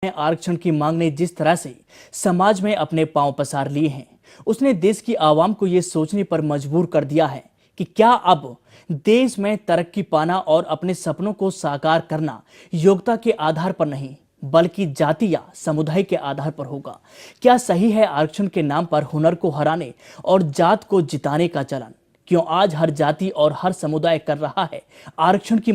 आरक्षण की मांग ने जिस तरह से समाज में अपने पांव पसार लिए हैं, उसने देश की आवाम को ये सोचने पर मजबूर कर दिया है कि क्या अब देश में तरक्की पाना और अपने सपनों को साकार करना योग्यता के आधार पर नहीं बल्कि जाति या समुदाय के आधार पर होगा। क्या सही है आरक्षण के नाम पर हुनर को हराने और जात को जिताने का चलन? क्यों आज हर जाति और हर समुदाय कर रहा है आरक्षण की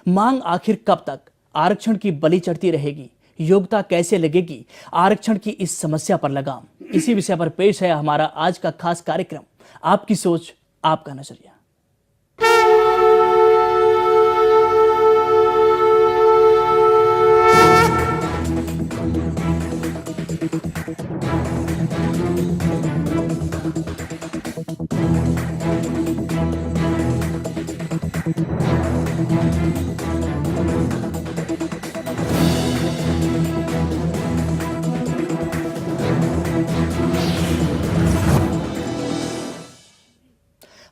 मांग आखिर कब तक आरक्षण की बलि चढ़ती रहेगी? योग्यता कैसे लगेगी आरक्षण की इस समस्या पर लगाम? इसी विषय पर पेश है हमारा आज का खास कार्यक्रम, आपकी सोच आपका नजरिया।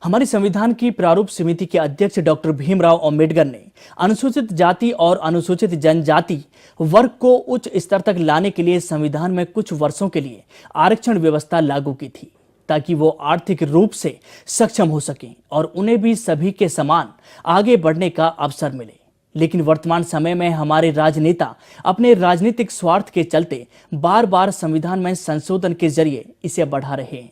हमारी संविधान की प्रारूप समिति के अध्यक्ष डॉक्टर भीमराव अंबेडकर ने अनुसूचित जाति और अनुसूचित जनजाति वर्ग को उच्च स्तर तक लाने के लिए संविधान में कुछ वर्षों के लिए आरक्षण व्यवस्था लागू की थी, ताकि वो आर्थिक रूप से सक्षम हो सकें और उन्हें भी सभी के समान आगे बढ़ने का अवसर मिले। लेकिन वर्तमान समय में हमारे राजनेता अपने राजनीतिक स्वार्थ के चलते बार बार संविधान में संशोधन के जरिए इसे बढ़ा रहे हैं,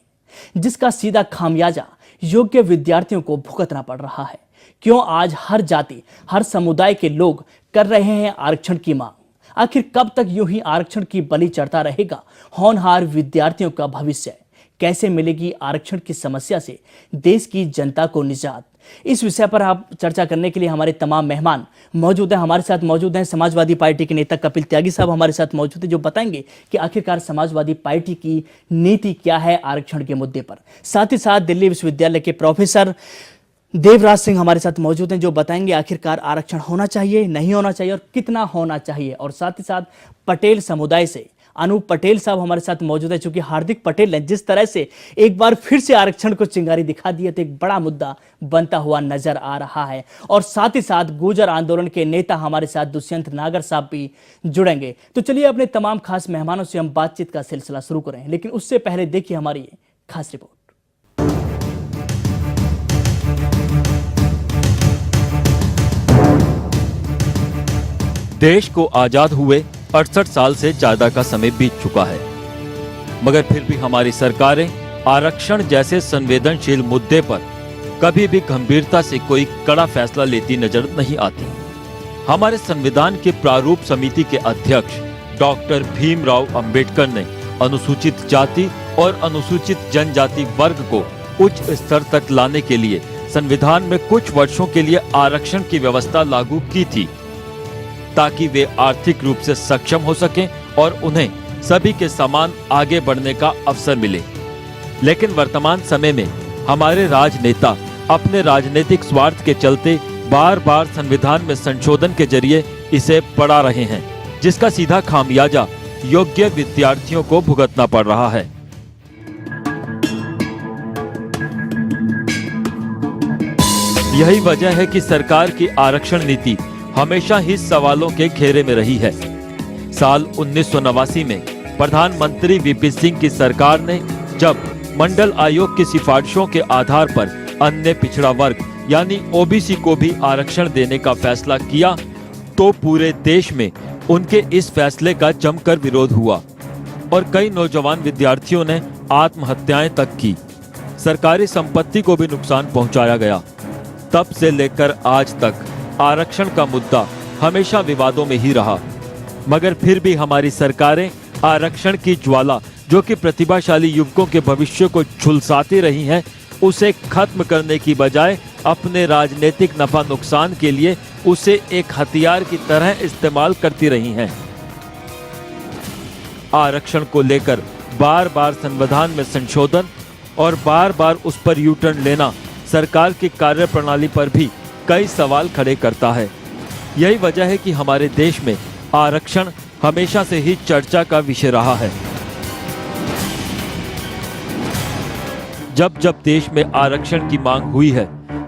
जिसका सीधा खामियाजा योग्य विद्यार्थियों को भुगतना पड़ रहा है। क्यों आज हर जाति हर समुदाय के लोग कर रहे हैं आरक्षण की मांग? आखिर कब तक यूं ही आरक्षण की बलि चढ़ता रहेगा होनहार विद्यार्थियों का भविष्य? कैसे मिलेगी आरक्षण की समस्या से देश की जनता को निजात? इस विषय पर आप चर्चा करने के लिए हमारे तमाम मेहमान मौजूद हैं। हमारे साथ मौजूद हैं समाजवादी पार्टी के नेता कपिल त्यागी साहब हमारे साथ मौजूद हैं, जो बताएंगे कि आखिरकार समाजवादी पार्टी की नीति क्या है आरक्षण के मुद्दे पर। साथ ही साथ दिल्ली विश्वविद्यालय के प्रोफेसर देवराज सिंह हमारे साथ मौजूद हैं, जो बताएंगे आखिरकार आरक्षण होना चाहिए, नहीं होना चाहिए और कितना होना चाहिए। और साथ ही साथ पटेल समुदाय से अनूप पटेल साहब हमारे साथ मौजूद है। चूंकि हार्दिक पटेल ने जिस तरह से एक बार फिर से आरक्षण को चिंगारी दिखा दी है, तो एक बड़ा मुद्दा बनता हुआ नजर आ रहा है। और साथ ही साथ गुर्जर आंदोलन के नेता हमारे साथ दुष्यंत नागर साहब भी जुड़ेंगे। तो चलिए अपने तमाम खास मेहमानों से हम बातचीत का सिलसिला शुरू करें, लेकिन उससे पहले देखिए हमारी ये खास रिपोर्ट। देश को आजाद हुए 68 साल से ज्यादा का समय बीत चुका है, मगर फिर भी हमारी सरकारें आरक्षण जैसे संवेदनशील मुद्दे पर कभी भी गंभीरता से कोई कड़ा फैसला लेती नजर नहीं आती। हमारे संविधान के प्रारूप समिति के अध्यक्ष डॉक्टर भीमराव अंबेडकर ने अनुसूचित जाति और अनुसूचित जनजाति वर्ग को उच्च स्तर तक लाने के लिए संविधान में कुछ वर्षों के लिए आरक्षण की व्यवस्था लागू की थी, ताकि वे आर्थिक रूप से सक्षम हो सकें और उन्हें सभी के समान आगे बढ़ने का अवसर मिले। लेकिन वर्तमान समय में हमारे राजनेता अपने राजनीतिक स्वार्थ के चलते बार बार संविधान में संशोधन के जरिए इसे बढ़ा रहे हैं, जिसका सीधा खामियाजा योग्य विद्यार्थियों को भुगतना पड़ रहा है। यही वजह है कि सरकार की आरक्षण नीति हमेशा ही सवालों के घेरे में रही है। साल 1989 में प्रधानमंत्री वीपी सिंह की सरकार ने जब मंडल आयोग की सिफारिशों के आधार पर अन्य पिछड़ा वर्ग यानी ओबीसी को भी आरक्षण देने का फैसला किया, तो पूरे देश में उनके इस फैसले का जमकर विरोध हुआ और कई नौजवान विद्यार्थियों ने आत्महत्याएं तक की। सरकारी संपत्ति को भी नुकसान पहुंचाया गया। तब से लेकर आज तक आरक्षण का मुद्दा हमेशा विवादों में ही रहा, मगर फिर भी हमारी सरकारें आरक्षण की ज्वाला, जो कि प्रतिभाशाली युवकों के भविष्य को झुलसाती रही हैं, उसे खत्म करने की बजाय अपने राजनीतिक नफा नुकसान के लिए उसे एक हथियार की तरह इस्तेमाल करती रही हैं। आरक्षण को लेकर बार बार संविधान में संशोधन और बार बार उस पर यू टर्न लेना सरकार की कार्यप्रणाली पर भी कई सवाल खड़े करता है। यही वजह है कि हमारे देश में आरक्षण हमेशा से ही चर्चा का विषय रहा है। जब जब देश में आरक्षण की मांग हुई है,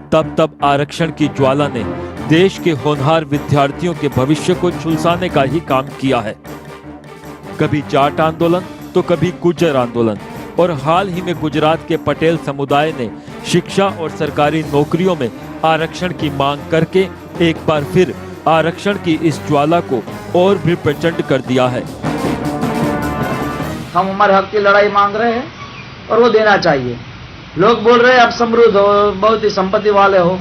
तब तब आरक्षण की ज्वाला ने देश के होनहार विद्यार्थियों के भविष्य को झुलसाने का ही काम किया है। कभी जाट आंदोलन तो कभी गुर्जर आंदोलन, और हाल ही में गुजरात के पटेल समुदाय ने शिक्षा और सरकारी नौकरियों में आरक्षण की मांग करके एक बार फिर आरक्षण की इस ज्वाला को और भी प्रचंड कर दिया है। हम हमारे हक की लड़ाई मांग रहे हैं और वो देना चाहिए। लोग बोल रहे हैं आप समृद्ध हो, बहुत ही संपत्ति वाले हो।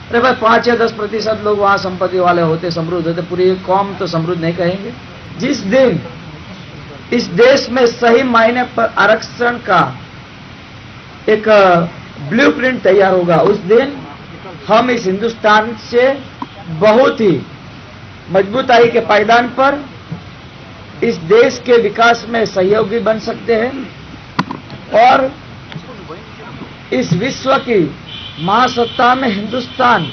अरे भाई 5 या 10% लोग वहाँ संपत्ति वाले होते, समृद्ध होते, पूरी कौम तो समृद्ध नहीं कहेंगे। जिस दिन इस देश में सही मायने पर आरक्षण का एक ब्लूप्रिंट तैयार होगा, उस दिन हम इस हिंदुस्तान से बहुत ही मजबूताई के पायदान पर इस देश के विकास में सहयोगी बन सकते हैं और इस विश्व की महासत्ता में हिंदुस्तान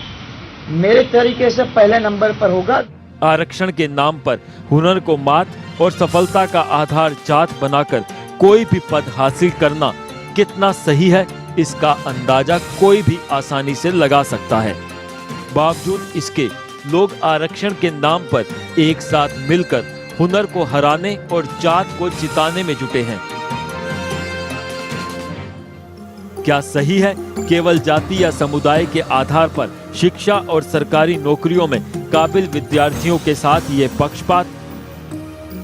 मेरे तरीके से पहले नंबर पर होगा। आरक्षण के नाम पर हुनर को मात और सफलता का आधार जात बनाकर कोई भी पद हासिल करना कितना सही है, इसका अंदाजा कोई भी आसानी से लगा सकता है। बावजूद इसके लोग आरक्षण के नाम पर एक साथ मिलकर हुनर को हराने और जात को जिताने में जुटे हैं। क्या सही है केवल जाति या समुदाय के आधार पर शिक्षा और सरकारी नौकरियों में काबिल विद्यार्थियों के साथ ये पक्षपात?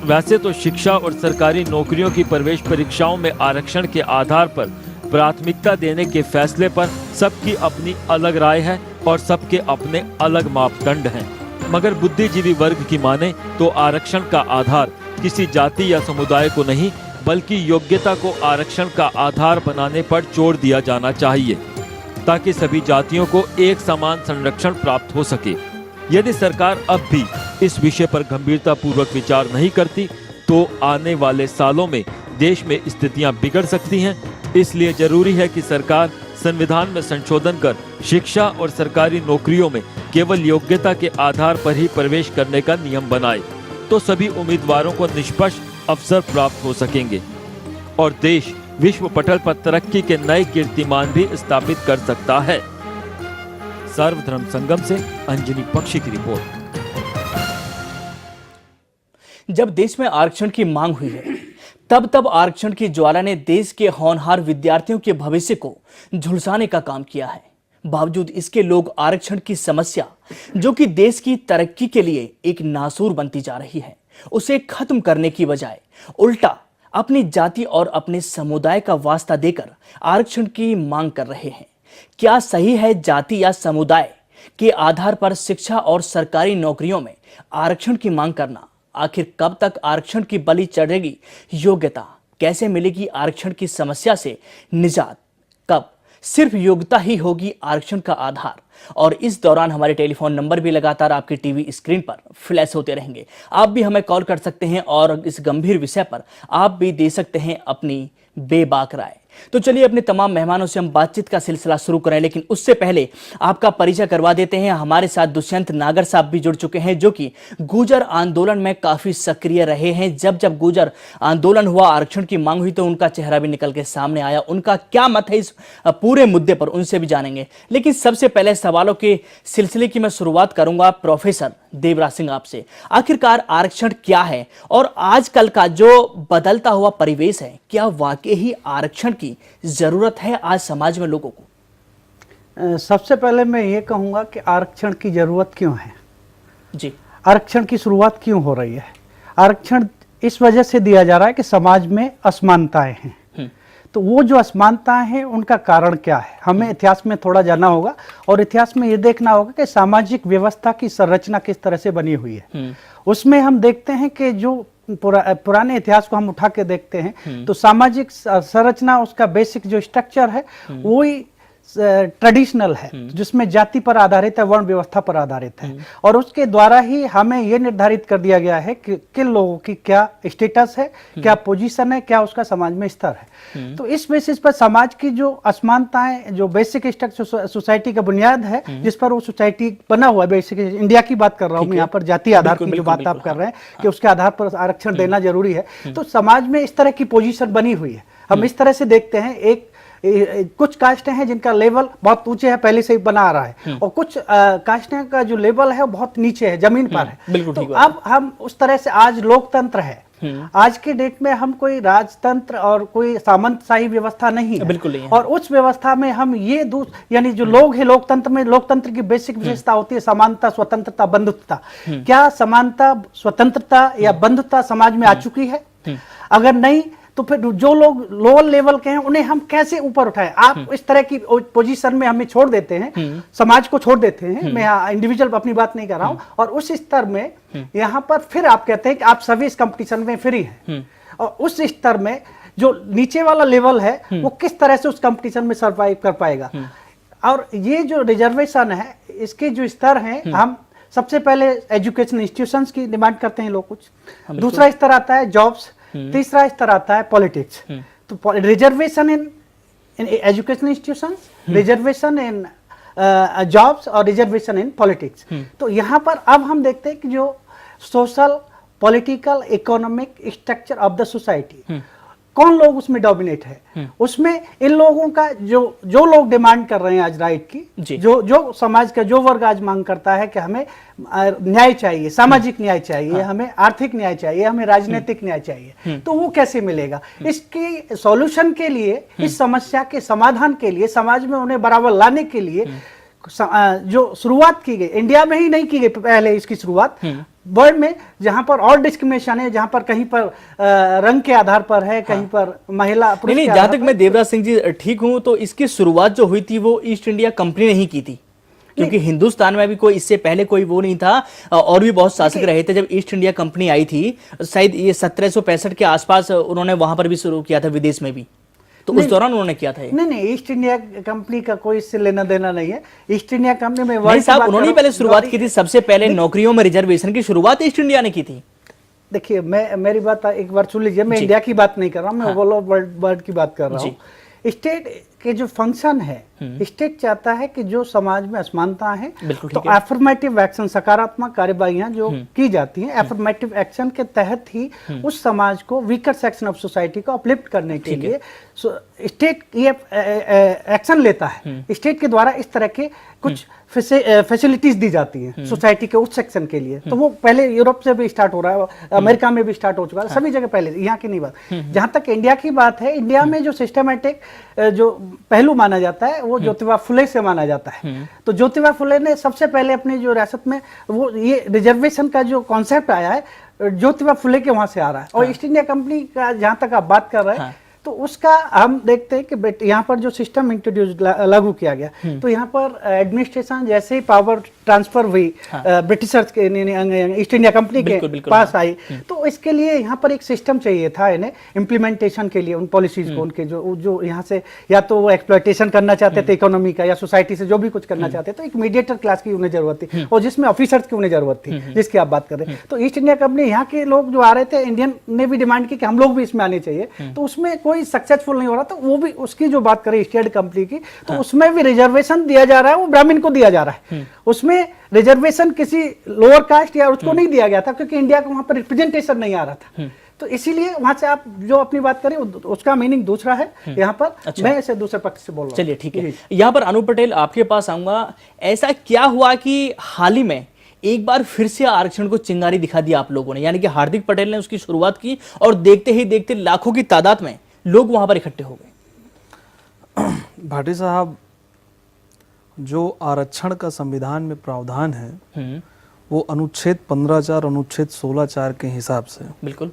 वैसे तो शिक्षा और सरकारी नौकरियों की प्रवेश परीक्षाओं में आरक्षण के आधार पर प्राथमिकता देने के फैसले पर सबकी अपनी अलग राय है और सबके अपने अलग मापदंड हैं। मगर बुद्धिजीवी वर्ग की माने तो आरक्षण का आधार किसी जाति या समुदाय को नहीं बल्कि योग्यता को आरक्षण का आधार बनाने पर जोर दिया जाना चाहिए, ताकि सभी जातियों को एक समान संरक्षण प्राप्त हो सके। यदि सरकार अब भी इस विषय पर गंभीरता पूर्वक विचार नहीं करती तो आने वाले सालों में देश में स्थितियां बिगड़ सकती हैं। इसलिए जरूरी है कि सरकार संविधान में संशोधन कर शिक्षा और सरकारी नौकरियों में केवल योग्यता के आधार पर ही प्रवेश करने का नियम बनाए, तो सभी उम्मीदवारों को निष्पक्ष अवसर प्राप्त हो सकेंगे और देश विश्व पटल पर तरक्की के नए कीर्तिमान भी स्थापित कर सकता है। सर्वधर्म संगम से अंजनी पक्षी की रिपोर्ट। जब देश में आरक्षण की मांग हुई है तब आरक्षण की ज्वाला ने देश के होनहार विद्यार्थियों के भविष्य को झुलसाने का काम किया है। बावजूद इसके लोग आरक्षण की समस्या, जो कि देश की तरक्की के लिए एक नासूर बनती जा रही है, उसे खत्म करने की बजाय उल्टा अपनी जाति और अपने समुदाय का वास्ता देकर आरक्षण की मांग कर रहे हैं। क्या सही है जाति या समुदाय के आधार पर शिक्षा और सरकारी नौकरियों में आरक्षण की मांग करना? आखिर कब तक आरक्षण की बलि चढ़ेगी योग्यता? कैसे मिलेगी आरक्षण की समस्या से निजात? कब सिर्फ योग्यता ही होगी आरक्षण का आधार? और इस दौरान हमारे टेलीफोन नंबर भी लगातार आपकी टीवी स्क्रीन पर फ्लैश होते रहेंगे। आप भी हमें कॉल कर सकते हैं और इस गंभीर विषय पर आप भी दे सकते हैं अपनी बेबाक राय। तो चलिए अपने तमाम मेहमानों से हम बातचीत का सिलसिला शुरू करें, लेकिन उससे पहले आपका परिचय करवा देते हैं। हमारे साथ दुष्यंत नागर साहब भी जुड़ चुके हैं, जो कि गुर्जर आंदोलन में काफी सक्रिय रहे हैं। जब गुर्जर आंदोलन हुआ, आरक्षण की मांग हुई, तो उनका चेहरा भी निकल के सामने आया। उनका क्या मत है इस पूरे मुद्दे पर, उनसे भी जानेंगे। लेकिन सबसे पहले सवालों के सिलसिले की मैं शुरुआत करूंगा प्रोफेसर देवराज सिंह आपसे। आखिरकार आरक्षण क्या है और आजकल का जो बदलता हुआ परिवेश है, क्या वाकई ही आरक्षण की जरूरत है आज समाज में लोगों को? सबसे पहले मैं ये कहूंगा कि आरक्षण की जरूरत क्यों है जी। आरक्षण की शुरुआत क्यों हो रही है? आरक्षण इस वजह से दिया जा रहा है कि समाज में असमानताएं हैं। तो वो जो असमानताएं हैं उनका कारण क्या है, हमें इतिहास में थोड़ा जानना होगा और इतिहास में ये देखना होगा कि सामाजिक व्यवस्था की संरचना किस तरह से बनी हुई है। उसमें हम देखते हैं कि जो पुराने इतिहास को हम उठा के देखते हैं तो सामाजिक संरचना, उसका बेसिक जो स्ट्रक्चर है वही ट्रेडिशनल है, जिसमें जाति पर आधारित है, वर्ण व्यवस्था पर आधारित है। और उसके द्वारा ही हमें यह निर्धारित कर दिया गया है कि किन लोगों की क्या स्टेटस है, क्या पोजीशन है, क्या उसका समाज में स्तर है। तो इस बेसिस पर समाज की जो असमानताएं, जो बेसिक स्ट्रक्चर सोसाइटी का बुनियाद है, जिस पर वो सोसाइटी बना हुआ है, बेसिक इंडिया की बात कर रहा हूँ मैं यहाँ पर, जाति आधार की जो बात आप कर रहे हैं कि उसके आधार पर आरक्षण देना जरूरी है। तो समाज में इस तरह की पोजीशन बनी हुई है। हम इस तरह से देखते हैं, एक कुछ कास्टें हैं जिनका लेवल बहुत ऊंचे है, पहले से ही बना आ रहा है, और कुछ कास्टें का जो लेवल है वो बहुत नीचे है, जमीन पर है। बिल्कुल तो ठीक बात अब हम उस तरह से, आज लोकतंत्र है, आज के डेट में हम कोई राजतंत्र और कोई सामंतशाही व्यवस्था नहीं है, बिल्कुल नहीं है। और उस व्यवस्था में हम ये यानी जो लोग है, लोकतंत्र में लोकतंत्र की बेसिक विशेषता होती है समानता, स्वतंत्रता, बंधुत्वता। क्या समानता, स्वतंत्रता या बंधुत्वता समाज में आ चुकी है? अगर नहीं तो फिर जो लोग लोअर लेवल के हैं उन्हें हम कैसे ऊपर उठाएं? आप इस तरह की पोजीशन में हमें छोड़ देते हैं, समाज को छोड़ देते हैं। मैं यहाँ इंडिविजुअल अपनी बात नहीं कर रहा हूँ। और उस स्तर में यहाँ पर फिर आप कहते हैं कि आप सभी इस कंपटीशन में फ्री हैं, और उस स्तर में जो नीचे वाला लेवल है वो किस तरह से उस कंपटीशन में सर्वाइव कर पाएगा? और ये जो रिजर्वेशन है, इसके जो स्तर हैं, हम सबसे पहले एजुकेशन इंस्टीट्यूशंस की डिमांड करते हैं लोग कुछ, दूसरा स्तर आता है जॉब्स, तीसरा स्तर आता है पॉलिटिक्स। तो reservation in education institutions, reservation in jobs और रिजर्वेशन इन पॉलिटिक्स। तो यहाँ पर अब हम देखते हैं कि जो social, political, economic structure of the society, कौन लोग उसमें डोमिनेट है, उसमें इन लोगों का जो लोग डिमांड कर रहे हैं आज राइट की, जो समाज का जो वर्ग आज मांग करता है कि हमें न्याय चाहिए, सामाजिक न्याय चाहिए, हमें आर्थिक न्याय चाहिए, हमें राजनीतिक न्याय चाहिए, तो वो कैसे मिलेगा? इसकी सॉल्यूशन के लिए, इस समस्या के समाधान के लिए, समाज में उन्हें बराबर लाने के लिए जो शुरुआत की गई, इंडिया में ही नहीं की गई पहले इसकी शुरुआत, वर्ल्ड में जहां पर और डिस्क्रिमिनेशन है, जहां पर कहीं पर रंग के आधार पर है, कहीं पर महिला पुरुष नहीं, जहां तक मैं देवराज सिंह जी ठीक हूं, तो इसकी शुरुआत जो हुई थी वो ईस्ट इंडिया कंपनी ने ही की थी, क्योंकि हिंदुस्तान में भी कोई इससे पहले कोई वो नहीं था, और भी बहुत शासक रहे थे। जब ईस्ट इंडिया कंपनी आई थी, शायद ये 1765 के आसपास, उन्होंने वहां पर भी शुरू किया था, विदेश में भी, तो उस दौरान उन्होंने किया था। नहीं, ईस्ट इंडिया कंपनी का कोई इससे लेना देना नहीं है। ईस्ट इंडिया कंपनी में नहीं साहब, उन्होंने पहले शुरुआत की थी, सबसे पहले नौकरियों में रिजर्वेशन की शुरुआत ईस्ट इंडिया ने की थी। देखिए, मेरी बात एक बार सुन लीजिए, मैं इंडिया की बात नहीं कर रहा हूँ, मैं ओवरऑल वर्ल्ड की बात कर रहा हूँ। स्टेट के जो फंक्शन है, स्टेट चाहता है कि जो समाज में असमानता है, तो एफर्मेटिव एक्शन, सकारात्मक कार्यवाहियां जो की जाती हैं, एफर्मेटिव एक्शन के तहत ही उस समाज को, वीकर सेक्शन ऑफ सोसाइटी को अपलिफ्ट करने के लिए स्टेट ये एक्शन लेता है। स्टेट के द्वारा इस तरह के कुछ फैसिलिटीज दी जाती हैं सोसाइटी के उस सेक्शन के लिए। तो वो पहले यूरोप से भी स्टार्ट हो रहा है, अमेरिका में भी स्टार्ट हो चुका है, सभी जगह पहले, यहाँ की नहीं बात। जहां तक इंडिया की बात है, इंडिया में जो सिस्टमैटिक जो पहलू माना जाता है वो ज्योतिबा फुले से माना जाता है। तो ज्योतिबा फुले ने सबसे पहले अपनी जो रियासत में वो ये रिजर्वेशन का जो कॉन्सेप्ट आया है, ज्योतिबा फुले के वहां से आ रहा है। और ईस्ट इंडिया कंपनी का जहां तक आप बात कर रहे हैं, तो उसका हम देखते हैं कि यहाँ पर जो सिस्टम इंट्रोड्यूस लागू किया गया, तो यहाँ पर एडमिनिस्ट्रेशन जैसे ही पावर ट्रांसफर हुई ब्रिटिशर्स के, ईस्ट इंडिया कंपनी के पास आई, तो इसके लिए यहाँ पर एक सिस्टम चाहिए था इन्हें इम्प्लीमेंटेशन के लिए, उन पॉलिसीज को, उनके जो यहाँ से या तो वो एक्सप्लॉयटेशन करना चाहते थे इकोनॉमी का, या सोसाइटी से जो भी कुछ करना चाहते, तो एक मीडिएटर क्लास की उन्हें जरूरत थी, और जिसमें ऑफिसर्स की उन्हें जरूरत थी, जिसकी आप बात कर रहे हैं। तो ईस्ट इंडिया कंपनी, यहाँ के लोग जो आ रहे थे, इंडियन ने भी डिमांड की कि हम लोग भी इसमें आने चाहिए, तो उसमें कोई सक्सेसफुल नहीं हो रहा। तो वो भी, उसकी जो बात करें स्टेट कंपनी की, तो उसमें भी रिजर्वेशन दिया जा रहा है, वो ब्राह्मण को दिया जा रहा है। उसमें रिजर्वेशन किसी लोअर कास्ट या उसको नहीं दिया गया था, क्योंकि इंडिया को वहां पर रिप्रेजेंटेशन नहीं आ रहा था। तो इसीलिए वहां से आप जो अपनी बात करें, उसका मीनिंग दूसरा है यहाँ पर। अच्छा। मैं इसे दूसरे पक्ष से बोल रहा हूँ। चलिए ठीक है, यहाँ पर अनूप पटेल आपके पास आऊंगा। ऐसा क्या हुआ कि हाल ही में एक बार फिर से आरक्षण को चिंगारी दिखा दी आप लोगों ने, यानी कि हार्दिक पटेल ने उसकी शुरुआत की, और देखते ही देखते लाखों की तादाद में लोग वहां पर इकट्ठे हो गए। भाटी साहब, जो आरक्षण का संविधान में प्रावधान है, वो अनुच्छेद 15(4) अनुच्छेद 16(4) के हिसाब से बिल्कुल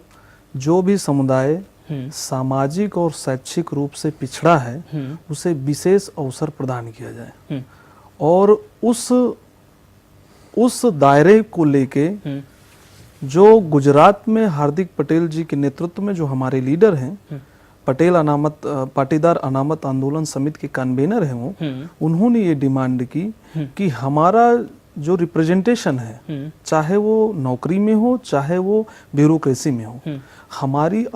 जो भी समुदाय सामाजिक और शैक्षिक रूप से पिछड़ा है, उसे विशेष अवसर प्रदान किया जाए। और उस दायरे को लेके जो गुजरात में हार्दिक पटेल जी के नेतृत्व में जो हमारे लीडर हैं, पाटीदार अनामत आंदोलन समिति के कन्वेनर हैं, वो उन्होंने ये डिमांड की कि हमारा जो रिप्रेजेंटेशन है, चाहे वो नौकरी में हो, चाहे वो ब्यूरोक्रेसी में हो, हमारी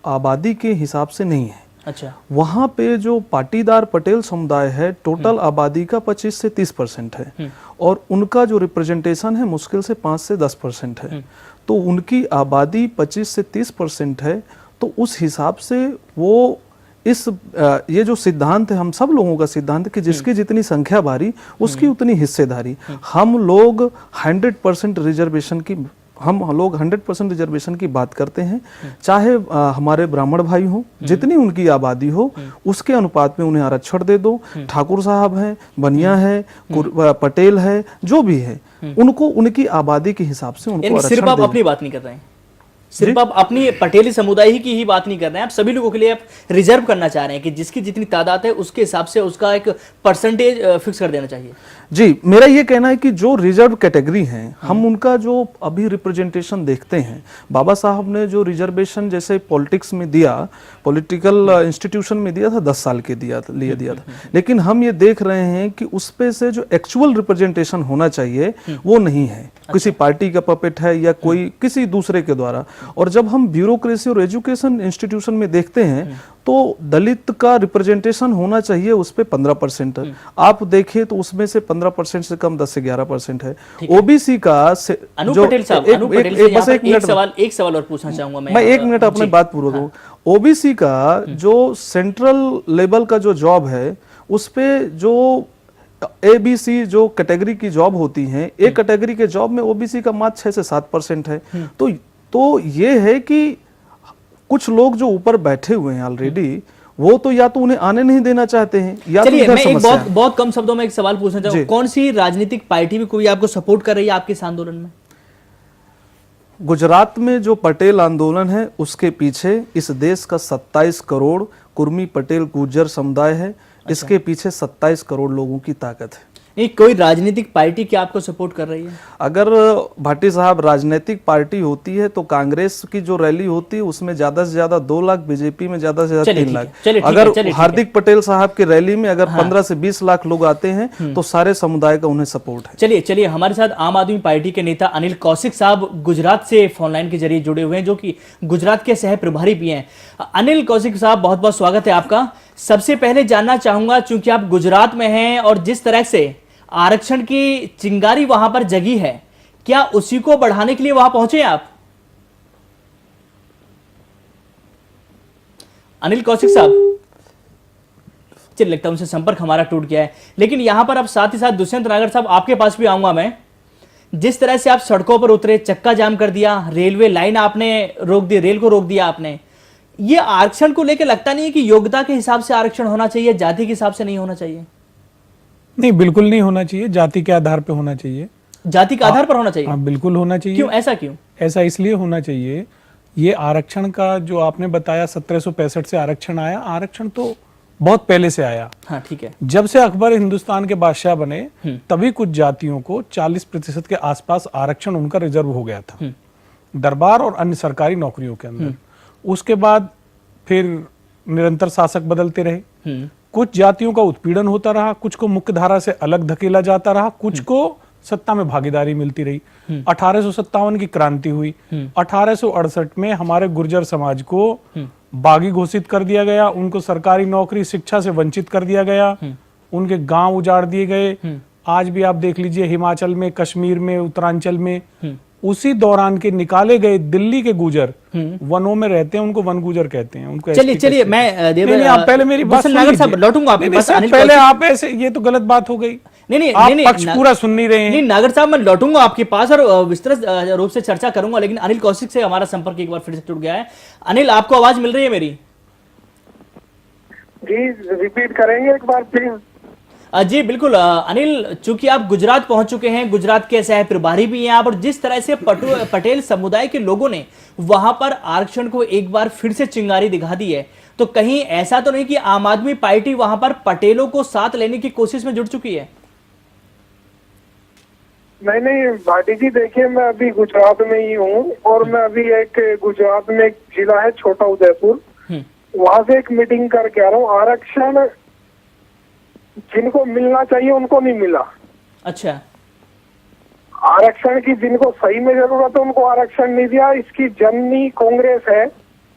आबादी के हिसाब से नहीं है। अच्छा। वहाँ पे जो पाटीदार पटेल समुदाय है, टोटल आबादी का 25 से 30% है, और उनका जो रिप्रेजेंटेशन है मुश्किल से 5 से 10% है। तो उनकी आबादी 25 से 30% है, तो उस हिसाब से वो ये जो सिद्धांत है, हम सब लोगों का सिद्धांत है कि जिसकी जितनी संख्या भारी उसकी उतनी हिस्सेदारी। हम लोग 100% रिजर्वेशन की 100% की बात करते हैं, चाहे हमारे ब्राह्मण भाई हो, जितनी उनकी आबादी हो उसके अनुपात में उन्हें आरक्षण दे दो। ठाकुर साहब हैं, बनिया है, पटेल है, जो भी है, उनको उनकी आबादी के हिसाब से उनको आरक्षण सिर्फ आप दे दो। अपनी बात नहीं कर रहे हैं, सिर्फ आप अपनी पटेली समुदाय की ही बात नहीं कर रहे हैं, आप सभी लोगों के लिए आप रिजर्व करना चाह रहे हैं कि जिसकी जितनी तादाद है उसके हिसाब से उसका एक परसेंटेज फिक्स कर देना चाहिए। जी, मेरा ये कहना है कि जो रिजर्व कैटेगरी हैं, हम उनका जो अभी रिप्रेजेंटेशन देखते हैं, बाबा साहब ने जो रिजर्वेशन जैसे पॉलिटिक्स में दिया, पॉलिटिकल इंस्टीट्यूशन में दिया था, 10 साल के दिया था, लेकिन हम ये देख रहे हैं कि उस पे से जो एक्चुअल रिप्रेजेंटेशन होना चाहिए वो नहीं है, किसी पार्टी का पपेट है या कोई किसी दूसरे के द्वारा। और जब हम ब्यूरोक्रेसी और एजुकेशन इंस्टीट्यूशन में देखते हैं तो दलित का रिप्रेजेंटेशन होना चाहिए उस पे 15%। आप देखें तो उसमें से 15% से कम 10 से 11% है। ओबीसी का अनूप पटेल साहब, बस एक सवाल और पूछना चाहूंगा मैं 1 मिनट अपनी बात पूरा करूं। ओबीसी का जो सेंट्रल लेवल का जो जॉब है उस पे जो एबीसी जो कैटेगरी की जॉब होती हैं, एक कैटेगरी के जॉब में ओबीसी का मात्र 6 से 7% है। तो ये है कि कुछ लोग जो ऊपर बैठे हुए हैं ऑलरेडी, वो तो या तो उन्हें आने नहीं देना चाहते हैं या तो चलिए मैं एक बहुत कम शब्दों में एक सवाल पूछना चाहूंगा, कौन सी राजनीतिक पार्टी भी कोई आपको सपोर्ट कर रही है आपके इस आंदोलन में? गुजरात में जो पटेल आंदोलन है उसके पीछे इस देश का 27 करोड़ कुर्मी पटेल गुर्जर समुदाय है। इसके पीछे 27 करोड़ लोगों की ताकत है। नहीं, कोई राजनीतिक पार्टी क्या आपको सपोर्ट कर रही है? अगर भाटी साहब राजनीतिक पार्टी होती है तो कांग्रेस की जो रैली होती है उसमें ज्यादा से ज्यादा 2 लाख, बीजेपी में ज्यादा से ज्यादा 3 लाख। अगर हार्दिक पटेल साहब की रैली में अगर 15 से 20 लाख लोग आते हैं तो सारे समुदाय का उन्हें सपोर्ट है। चलिए हमारे साथ आम आदमी पार्टी के नेता अनिल कौशिक साहब गुजरात से फोनलाइन के जरिए जुड़े हुए हैं, जो कि गुजरात के सह प्रभारी भी हैं। अनिल कौशिक साहब, बहुत बहुत स्वागत है आपका। सबसे पहले जानना चाहूंगा, चूंकि आप गुजरात में हैं और जिस तरह से आरक्षण की चिंगारी वहां पर जगी है, क्या उसी को बढ़ाने के लिए वहां पहुंचे आप? अनिल कौशिक साहब, चलिए लगता है उनसे संपर्क हमारा टूट गया है। लेकिन यहां पर अब साथ ही साथ दुष्यंत नागर साहब, आपके पास भी आऊंगा मैं। जिस तरह से आप सड़कों पर उतरे, चक्का जाम कर दिया, रेलवे लाइन आपने रोक दी, रेल को रोक दिया आपने, ये आरक्षण को लेकर लगता नहीं है कि योग्यता के हिसाब से आरक्षण होना चाहिए, जाति के हिसाब से नहीं होना चाहिए? नहीं, बिल्कुल नहीं होना चाहिए, जाति के आधार पर होना चाहिए। जाति के आधार पर होना चाहिए? हाँ, बिल्कुल होना चाहिए। क्यों, ऐसा क्यों? ऐसा इसलिए होना चाहिए, ये आरक्षण का जो आपने बताया 1765 से आरक्षण आया, आरक्षण तो बहुत पहले से आया। हाँ, ठीक है। जब से अकबर हिंदुस्तान के बादशाह बने तभी कुछ जातियों को 40% के आसपास आरक्षण उनका रिजर्व हो गया था, दरबार और अन्य सरकारी नौकरियों के अंदर। उसके बाद फिर निरंतर शासक बदलते रहे, कुछ जातियों का उत्पीड़न होता रहा, कुछ को मुख्य धारा से अलग धकेला जाता रहा, कुछ को सत्ता में भागीदारी मिलती रही। 1857 की क्रांति हुई, 1868 में हमारे गुर्जर समाज को बागी घोषित कर दिया गया, उनको सरकारी नौकरी, शिक्षा से वंचित कर दिया गया, उनके गांव उजाड़ दिए गए। आज भी आप देख लीजिए, हिमाचल में, कश्मीर में, उत्तरांचल में उसी दौरान के निकाले गए दिल्ली के गुर्जर वनों में रहते हैं, उनको वन गुर्जर कहते हैं। उनको चलिए मैं नहीं, आप पहले मेरी बात लौटूंगा आप बस। पहले आप ऐसे, ये तो गलत बात हो गई। नहीं, आप पक्ष पूरा सुन नहीं रहे हैं। नहीं नागर साहब, मैं लौटूंगा आपके पास और विस्तृत रूप से चर्चा करूंगा, लेकिन अनिल कौशिक से हमारा संपर्क एक बार फिर से टूट गया है। अनिल, आपको आवाज मिल रही है मेरी? जी, रिपीट करेंगे एक बार प्लीज। जी बिल्कुल अनिल, चूंकि आप गुजरात पहुंच चुके हैं, गुजरात के सह प्रभारी भी हैं आप, और जिस तरह से पटेल समुदाय के लोगों ने वहां पर आरक्षण को एक बार फिर से चिंगारी दिखा दी है, तो कहीं ऐसा तो नहीं कि आम आदमी पार्टी वहां पर पटेलों को साथ लेने की कोशिश में जुट चुकी है? नहीं भाटी जी, देखिए मैं अभी गुजरात में ही हूँ और मैं अभी एक गुजरात में एक जिला है छोटा उदयपुर, वहां से एक मीटिंग करके आ रहा हूँ। आरक्षण जिनको मिलना चाहिए उनको नहीं मिला। अच्छा। आरक्षण की जिनको सही में जरूरत है उनको आरक्षण नहीं दिया। इसकी जननी कांग्रेस है।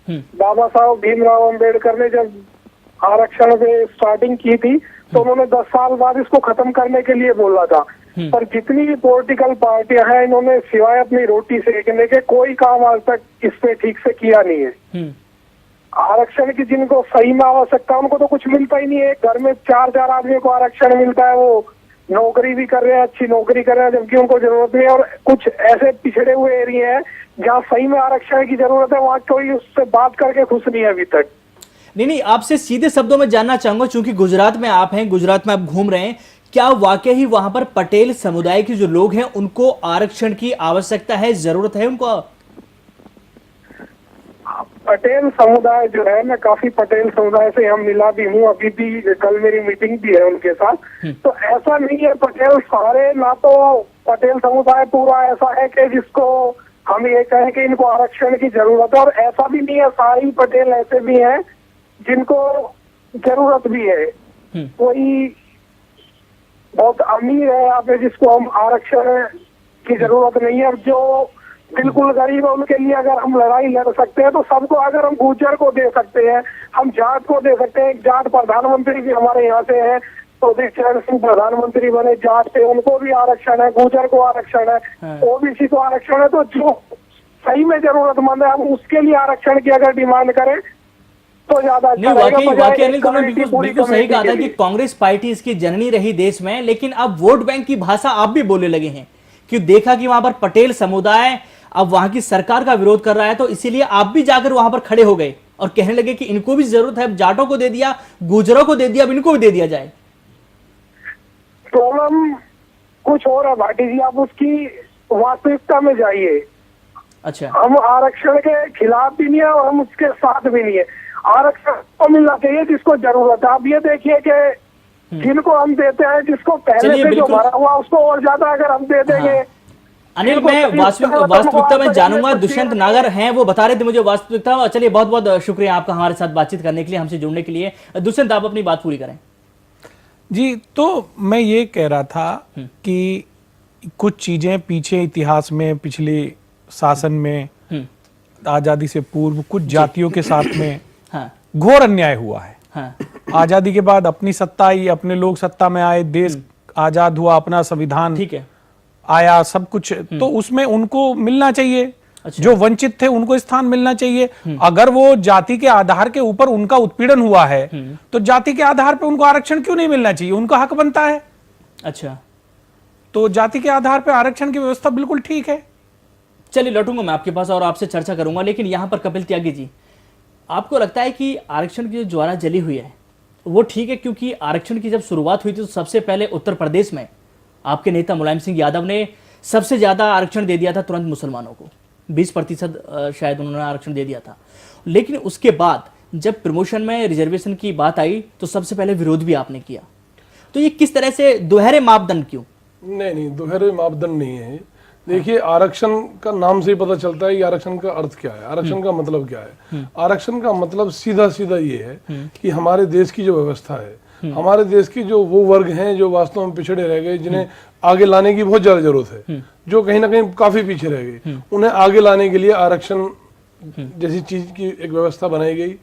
बाबा साहब भीमराव अंबेडकर ने जब आरक्षण पे स्टार्टिंग की थी तो उन्होंने 10 साल बाद इसको खत्म करने के लिए बोला था, पर जितनी भी पॉलिटिकल पार्टियां हैं इन्होंने सिवाय अपनी रोटी सेकने के कोई काम आज तक इस पे ठीक से किया नहीं है। आरक्षण की जिनको सही में आवश्यकता है उनको तो कुछ मिलता ही नहीं है। घर में 4-4 आदमी को आरक्षण मिलता है, वो नौकरी भी कर रहे हैं, अच्छी नौकरी कर रहे हैं, जबकि उनको जरूरत नहीं है। और कुछ ऐसे पिछड़े हुए एरिया हैं जहाँ सही में आरक्षण की जरूरत है, वहाँ कोई उससे बात करके खुश नहीं है अभी तक। नहीं, आपसे सीधे शब्दों में जानना चाहूंगा, चूंकि गुजरात में आप हैं, गुजरात में आप घूम रहे हैं, क्या वाकई ही वहां पर पटेल समुदाय के जो लोग हैं उनको आरक्षण की आवश्यकता है, जरूरत है उनको? पटेल समुदाय जो है, मैं काफी पटेल समुदाय से हम मिला भी हूँ, अभी भी कल मेरी मीटिंग भी है उनके साथ। तो ऐसा नहीं है पटेल सारे, ना तो पटेल समुदाय पूरा ऐसा है कि जिसको हम ये कहें कि इनको आरक्षण की जरूरत है, और ऐसा भी नहीं है सारे ही पटेल ऐसे भी हैं जिनको जरूरत भी है। कोई बहुत अमीर है यहाँ पे जिसको हम आरक्षण की जरूरत नहीं है। अब जो बिल्कुल गरीब है उनके लिए अगर हम लड़ाई लड़ सकते हैं तो सबको, अगर हम गुर्जर को दे सकते हैं, हम जाट को दे सकते हैं। एक जाट प्रधानमंत्री भी हमारे यहाँ से है, तो चरण सिंह प्रधानमंत्री बने जाट से, उनको भी आरक्षण है, गुर्जर को आरक्षण है, ओबीसी को आरक्षण है। तो जो सही में जरूरतमंद है हम उसके लिए आरक्षण की अगर डिमांड करें तो ज्यादा अच्छा रहेगा। वाकई अनिल, तुमने बिल्कुल सही कहा था कि कांग्रेस पार्टी इसकी जननी रही देश में, लेकिन अब वोट बैंक की भाषा आप भी बोलने लगे हैं कि देखा कि वहां पर पटेल समुदाय अब वहां की सरकार का विरोध कर रहा है, तो इसीलिए आप भी जाकर वहां पर खड़े हो गए और कहने लगे कि इनको भी जरूरत है। अब जाटों को दे दिया, गुजरों को दे दिया, अब इनको भी दे दिया जाए। प्रॉब्लम कुछ और है भाटी जी, आप उसकी वास्तविकता में जाइए। अच्छा, हम आरक्षण के खिलाफ भी नहीं है और हम उसके साथ भी नहीं है। आरक्षण को मिलना चाहिए जिसको जरूरत है। आप ये देखिए कि जिनको हम देते हैं, जिसको पहले से जो भरा हुआ उसको और ज्यादा अगर हम दे देंगे। अनिल, मैं वास्तविकता में जानूंगा, दुष्यंत नागर हैं, वो बता रहे थे मुझे वास्तविकता। चलिए, बहुत बहुत शुक्रिया आपका हमारे साथ बातचीत करने के लिए, हमसे जुड़ने के लिए। दुष्यंत, आप अपनी बात पूरी करें। जी, तो मैं ये कह रहा था कि कुछ चीजें पीछे इतिहास में, पिछले शासन में, आजादी से पूर्व कुछ जातियों के साथ में घोर अन्याय हुआ है। आजादी के बाद अपनी सत्ता आई, अपने लोग सत्ता में आए, देश आजाद हुआ, अपना संविधान ठीक है आया, सब कुछ, तो उसमें उनको मिलना चाहिए। अच्छा। जो वंचित थे उनको स्थान मिलना चाहिए। अगर वो जाति के आधार के ऊपर उनका उत्पीड़न हुआ है तो जाति के आधार पर उनको आरक्षण क्यों नहीं मिलना चाहिए? उनका हक बनता है। अच्छा, तो जाति के आधार पर आरक्षण की व्यवस्था बिल्कुल ठीक है। चलिए, लौटूंगा मैं आपके पास और आपसे चर्चा करूंगा, लेकिन यहां पर कपिल त्यागी जी, आपको लगता है कि आरक्षण की जो ज्वाला जली हुई है वो ठीक है? क्योंकि आरक्षण की जब शुरुआत हुई थी तो सबसे पहले उत्तर प्रदेश में आपके नेता मुलायम सिंह यादव ने सबसे ज्यादा आरक्षण दे दिया था तुरंत मुसलमानों को, 20% शायद उन्होंने आरक्षण दे दिया था। लेकिन उसके बाद जब प्रमोशन में रिजर्वेशन की बात आई तो सबसे पहले विरोध भी आपने किया। तो ये किस तरह से दोहरे मापदंड क्यों? नहीं, दोहरे मापदंड नहीं है। देखिए, आरक्षण का नाम से ही पता चलता है कि आरक्षण का अर्थ क्या है, आरक्षण का मतलब क्या है। आरक्षण का मतलब सीधा सीधा ये है कि हमारे देश की जो व्यवस्था है, हमारे देश की जो वो वर्ग हैं जो वास्तव में पिछड़े रह गए, जिन्हें आगे लाने की बहुत ज्यादा जरूरत है, जो कहीं ना कहीं काफी पीछे रह गए, उन्हें आगे लाने के लिए आरक्षण जैसी चीज की एक व्यवस्था बनाई गई।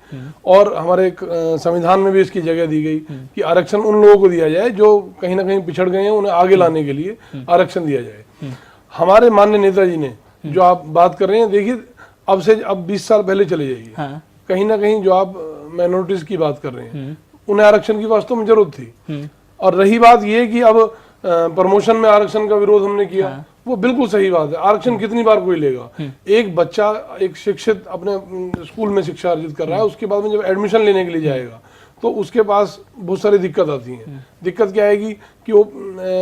और हमारे संविधान में भी इसकी जगह दी गई कि आरक्षण उन लोगों को दिया जाए जो कहीं ना कहीं पिछड़ गए हैं, उन्हें आगे लाने के लिए आरक्षण दिया जाए। हमारे माननीय नेताजी ने जो आप बात कर रहे हैं, देखिए अब 20 साल पहले चले जाइए, कहीं ना कहीं जो आप माइनॉरिटीज की बात कर रहे हैं, उन्हें आरक्षण की वास्तव में जरूरत थी। और रही बात ये कि अब प्रमोशन में आरक्षण का विरोध हमने किया, वो बिल्कुल सही बात है। आरक्षण कितनी बार कोई लेगा? एक बच्चा, एक शिक्षित अपने स्कूल में शिक्षा अर्जित कर रहा है, उसके बाद में जब एडमिशन लेने के लिए जाएगा तो उसके पास बहुत सारी दिक्कत आती हैं। दिक्कत क्या आएगी कि वो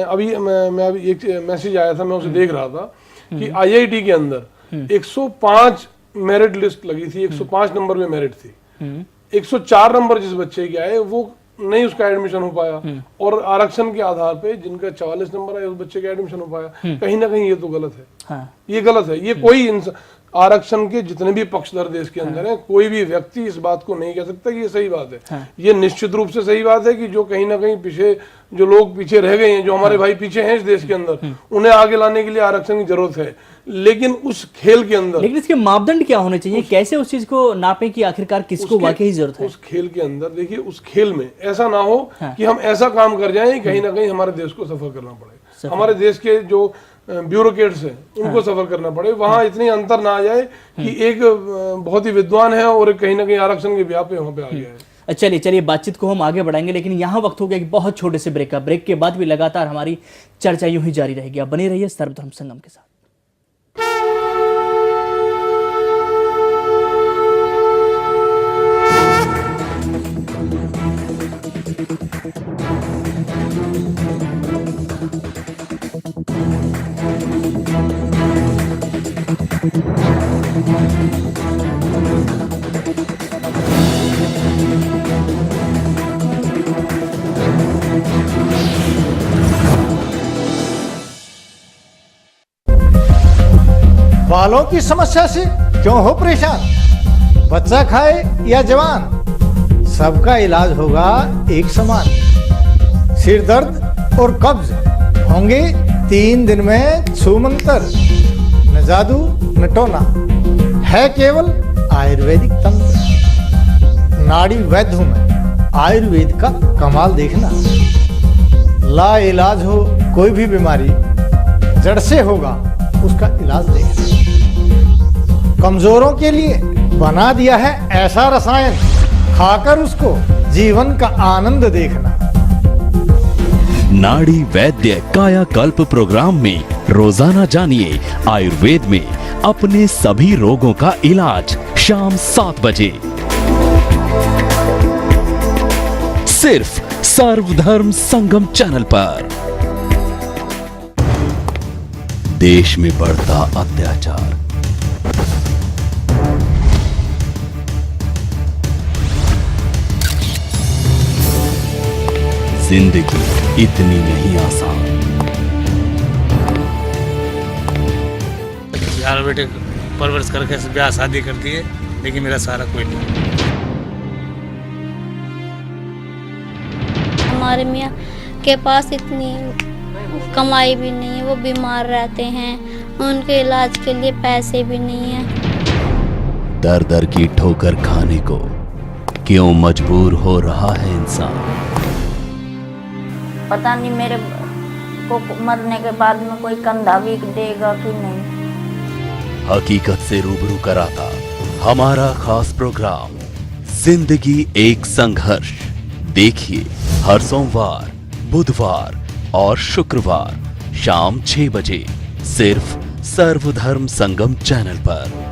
अभी मैं अभी एक मैसेज आया था, मैं उसे देख रहा था कि आईआईटी के अंदर 105 मेरिट लिस्ट लगी थी, 105 नंबर में मेरिट थी, 104 नंबर जिस बच्चे के आए वो नहीं उसका एडमिशन हो पाया, और आरक्षण के आधार पे जिनका 44 नंबर आए उस बच्चे का एडमिशन हो पाया। कहीं ना कहीं ये तो गलत है। ये गलत है। ये कोई आरक्षण के जितने भी पक्षधर देश के अंदर हैं, कोई भी व्यक्ति इस बात को नहीं कह सकता कि ये सही बात है। ये निश्चित रूप से सही बात है कि जो कहीं ना कहीं पीछे, जो लोग पीछे रह गए हैं, जो हमारे भाई पीछे हैं इस देश के अंदर, उन्हें आगे लाने के लिए आरक्षण की जरूरत है। लेकिन उस खेल के अंदर, लेकिन इसके मापदंड क्या होने चाहिए? कैसे उस चीज को नापें कि आखिरकार किसको वाकई जरूरत है? उस खेल के अंदर देखिए, उस खेल में ऐसा ना हो कि हम ऐसा काम कर जाएं कहीं ना कहीं हमारे देश को सफर करना पड़े। हमारे देश के जो ब्यूरोक्रेट्स हैं उनको सफर करना पड़े, वहां इतनी अंतर ना आ जाए कि एक बहुत ही विद्वान है और कहीं ना कहीं आरक्षण के व्याह पे वहां पे आ गया है। चलिए बातचीत को हम आगे बढ़ाएंगे, लेकिन यहाँ वक्त हो गया एक बहुत छोटे से ब्रेक का। ब्रेक के बाद भी लगातार हमारी चर्चा यूं ही जारी रहेगी। आप बने रहिए सर्वधर्म संगम के साथ। बालों की समस्या से क्यों हो परेशान? बच्चा खाए या जवान, सबका इलाज होगा एक समान। सिर दर्द और कब्ज होंगे 3 दिन में छूमंतर। न जादू न टोना, है केवल आयुर्वेदिक तंत्र। नाड़ी वैद्य हूं मैं, आयुर्वेद का कमाल देखना। ला इलाज हो कोई भी बीमारी, जड़ से होगा उसका इलाज देखना। कमजोरों के लिए बना दिया है ऐसा रसायन, खाकर उसको जीवन का आनंद देखना। नाड़ी वैद्य कायाकल्प प्रोग्राम में रोजाना जानिए आयुर्वेद में अपने सभी रोगों का इलाज। शाम 7 बजे सिर्फ सर्वधर्म संगम चैनल पर। देश में बढ़ता अत्याचार, जिंदगी इतनी नहीं आसान। यार बेटे परवरिश करके ब्याह शादी कर दिए, लेकिन मेरा सारा कोई नहीं। हमारे मियाँ के पास इतनी कमाई भी नहीं है, वो बीमार रहते हैं, उनके इलाज के लिए पैसे भी नहीं है। दर दर की ठोकर खाने को क्यों मजबूर हो रहा है इंसान? पता नहीं मेरे को मरने के बाद में कोई कंधा भी देगा कि नहीं। हकीकत से रूबरू कराता हमारा खास प्रोग्राम जिंदगी एक संघर्ष। देखिए हर सोमवार, बुधवार और शुक्रवार शाम 6 बजे सिर्फ सर्वधर्म संगम चैनल पर।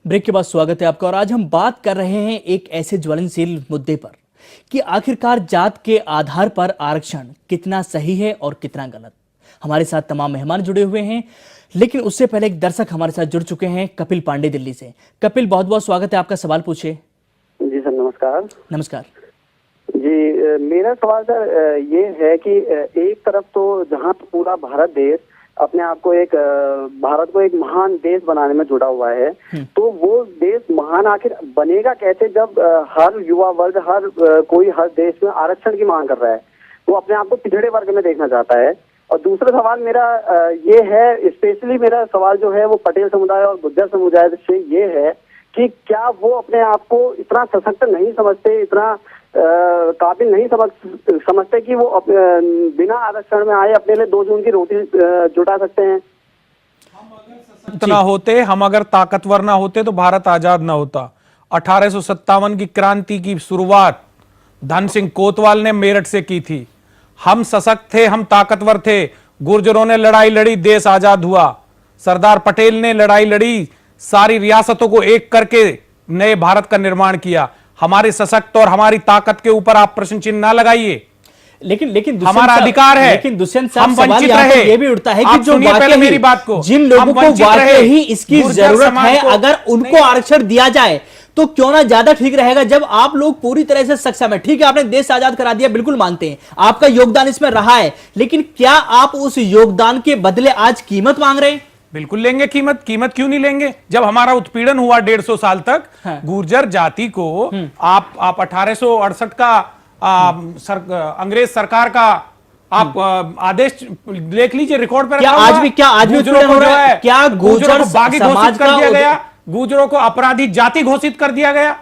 ब्रेक के बाद स्वागत है आपका। और आज हम बात कर रहे हैं एक ऐसे ज्वलनशील मुद्दे पर कि आखिरकार जात के आधार पर आरक्षण कितना सही है और कितना गलत। हमारे साथ तमाम मेहमान जुड़े हुए हैं, लेकिन उससे पहले एक दर्शक हमारे साथ जुड़ चुके हैं, कपिल पांडे दिल्ली से। कपिल, बहुत बहुत स्वागत है, आपका सवाल पूछिए। जी सर, नमस्कार। नमस्कार जी, मेरा सवाल सर ये है कि एक तरफ तो जहाँ पूरा भारत देश अपने आप को भारत को एक महान देश बनाने में जुड़ा हुआ है, तो वो देश महान आखिर बनेगा कैसे जब हर युवा वर्ग, हर देश में आरक्षण की मांग कर रहा है, वो अपने आप को पिछड़े वर्ग में देखना चाहता है। और दूसरा सवाल मेरा ये है, स्पेशली मेरा सवाल जो है वो पटेल समुदाय और गुर्जर समुदाय से ये है कि क्या वो अपने आप को इतना सशक्त नहीं समझते, इतना काबिल नहीं समझते कि वो बिना आरक्षण में आए अपने लिए 2 जून की रोटी जुटा सकते हैं? ना होते, हम अगर ताकतवर ना होते तो भारत आजाद ना होता। 1857 की क्रांति की शुरुआत धन सिंह कोतवाल ने मेरठ से की थी। हम सशक्त थे, हम ताकतवर थे। गुर्जरों ने लड़ाई लड़ी, देश आजाद हुआ। सरदार पटेल ने लड़ाई लड़ी, सारी रियासतों को एक करके नए भारत का निर्माण किया। हमारे सशक्त और हमारी ताकत के ऊपर आप प्रश्न चिन्ह ना लगाइए, लेकिन हमारा अधिकार है। लेकिन दुष्यंत साहब, हम वंचित रहे। ये भी उठता है कि जो पहले मेरी बात को, जिन लोगों को वाकई ही इसकी जरूरत है, अगर उनको आरक्षण दिया जाए तो क्यों ना ज्यादा ठीक रहेगा जब आप लोग पूरी तरह से सक्षम है। ठीक है, आपने देश आजाद करा दिया, बिल्कुल मानते हैं, आपका योगदान इसमें रहा है, लेकिन क्या आप उस योगदान के बदले आज कीमत मांग रहे हैं? बिल्कुल लेंगे कीमत। कीमत क्यों नहीं लेंगे? जब हमारा उत्पीड़न हुआ 150 साल तक, हाँ। गुर्जर जाति को आप 1868 का अंग्रेज सरकार का आप आदेश देख लीजिए, रिकॉर्ड पर क्या आज भी गुर्जरों को जो है, क्या गुर्जरों को बागी घोषित कर दिया गया, का गुर्जरों को अपराधी जाति घोषित कर दिया गया,